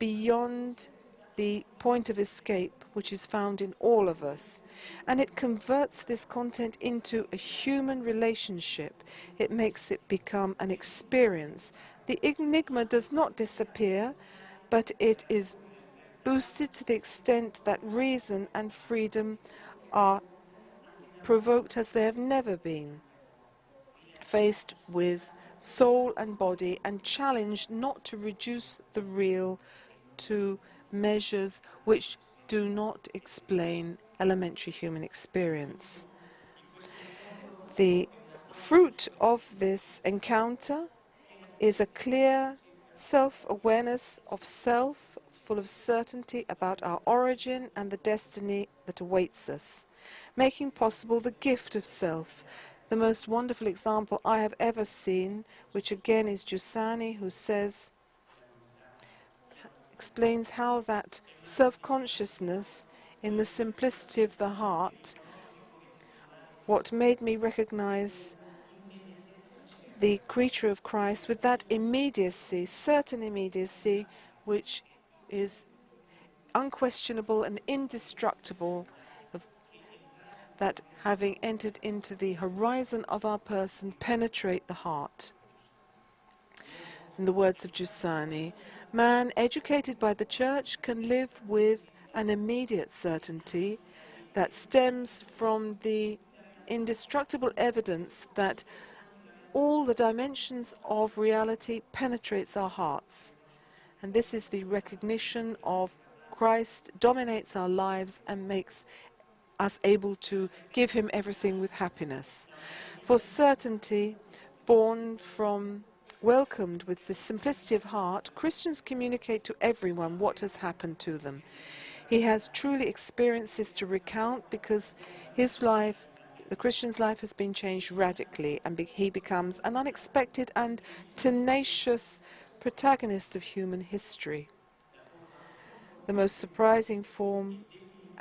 beyond the point of escape which is found in all of us. And it converts this content into a human relationship. It makes it become an experience. The enigma does not disappear, but it is boosted to the extent that reason and freedom are provoked as they have never been, faced with soul and body and challenged not to reduce the real to measures which do not explain elementary human experience. The fruit of this encounter is a clear self-awareness of self, full of certainty about our origin and the destiny that awaits us, making possible the gift of self. The most wonderful example I have ever seen, which again is Giussani, who explains how that self-consciousness in the simplicity of the heart, what made me recognize the creature of Christ with that immediacy, certain immediacy, which is unquestionable and indestructible, that having entered into the horizon of our person, penetrate the heart. In the words of Giussani, man educated by the Church can live with an immediate certainty that stems from the indestructible evidence that all the dimensions of reality penetrates our hearts. And this is the recognition of Christ dominates our lives and makes us able to give him everything with happiness. For certainty, born from, welcomed with the simplicity of heart, Christians communicate to everyone what has happened to them. He has truly experiences to recount because his life, the Christian's life, has been changed radically, and he becomes an unexpected and tenacious protagonist of human history. The most surprising form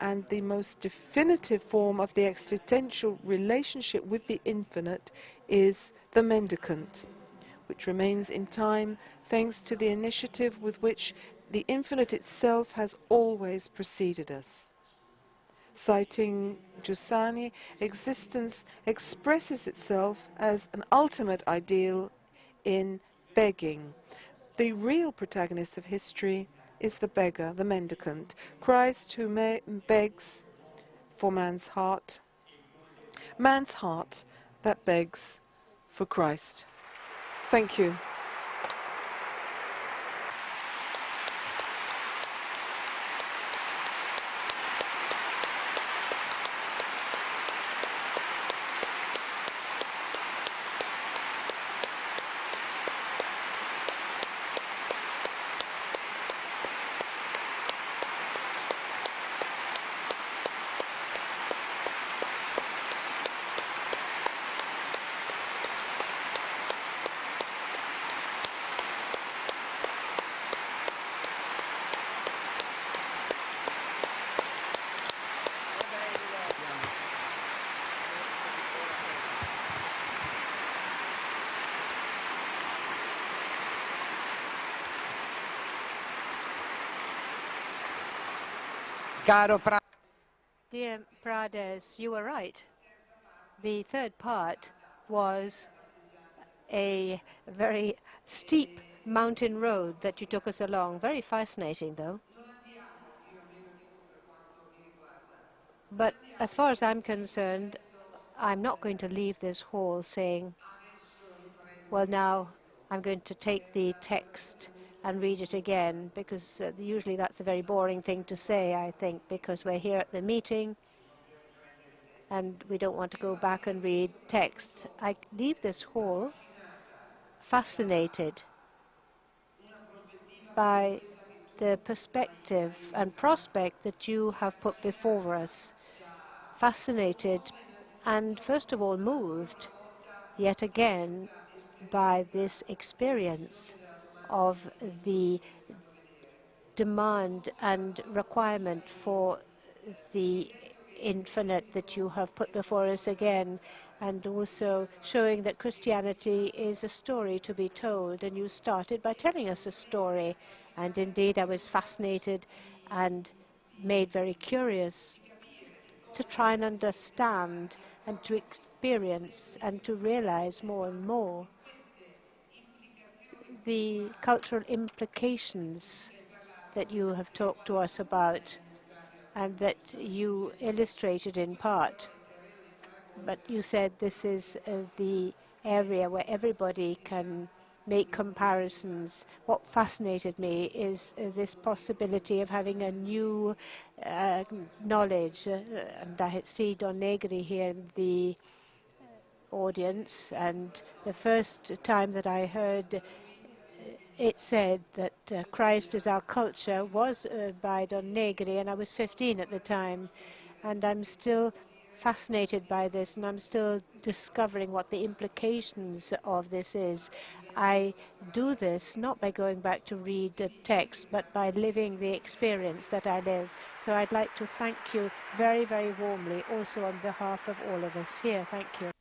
and the most definitive form of the existential relationship with the infinite is the mendicant, which remains in time thanks to the initiative with which the infinite itself has always preceded us. Citing Giussani, existence expresses itself as an ultimate ideal in begging. The real protagonist of history is the beggar, the mendicant, Christ who begs for man's heart that begs for Christ. Thank you. Caro Dear Prades, you were right. The third part was a very steep mountain road that you took us along. Very fascinating, though. But as far as I'm concerned, I'm not going to leave this hall saying, well, now I'm going to take the text and read it again, because usually that's a very boring thing to say, I think, because we're here at the meeting and we don't want to go back and read texts. I leave this hall fascinated by the perspective and prospect that you have put before us. Fascinated and, first of all, moved yet again by this experience of the demand and requirement for the infinite that you have put before us again, and also showing that Christianity is a story to be told. And you started by telling us a story. And indeed, I was fascinated and made very curious to try and understand and to experience and to realize more and more the cultural implications that you have talked to us about and that you illustrated in part. But you said this is the area where everybody can make comparisons. What fascinated me is this possibility of having a new knowledge. And I see Don Negri here in the audience, and the first time that I heard it said that Christ is our culture was by Don Negri, and I was 15 at the time. And I'm still fascinated by this, and I'm still discovering what the implications of this is. I do this not by going back to read a text, but by living the experience that I live. So I'd like to thank you very, very warmly, also on behalf of all of us here. Thank you.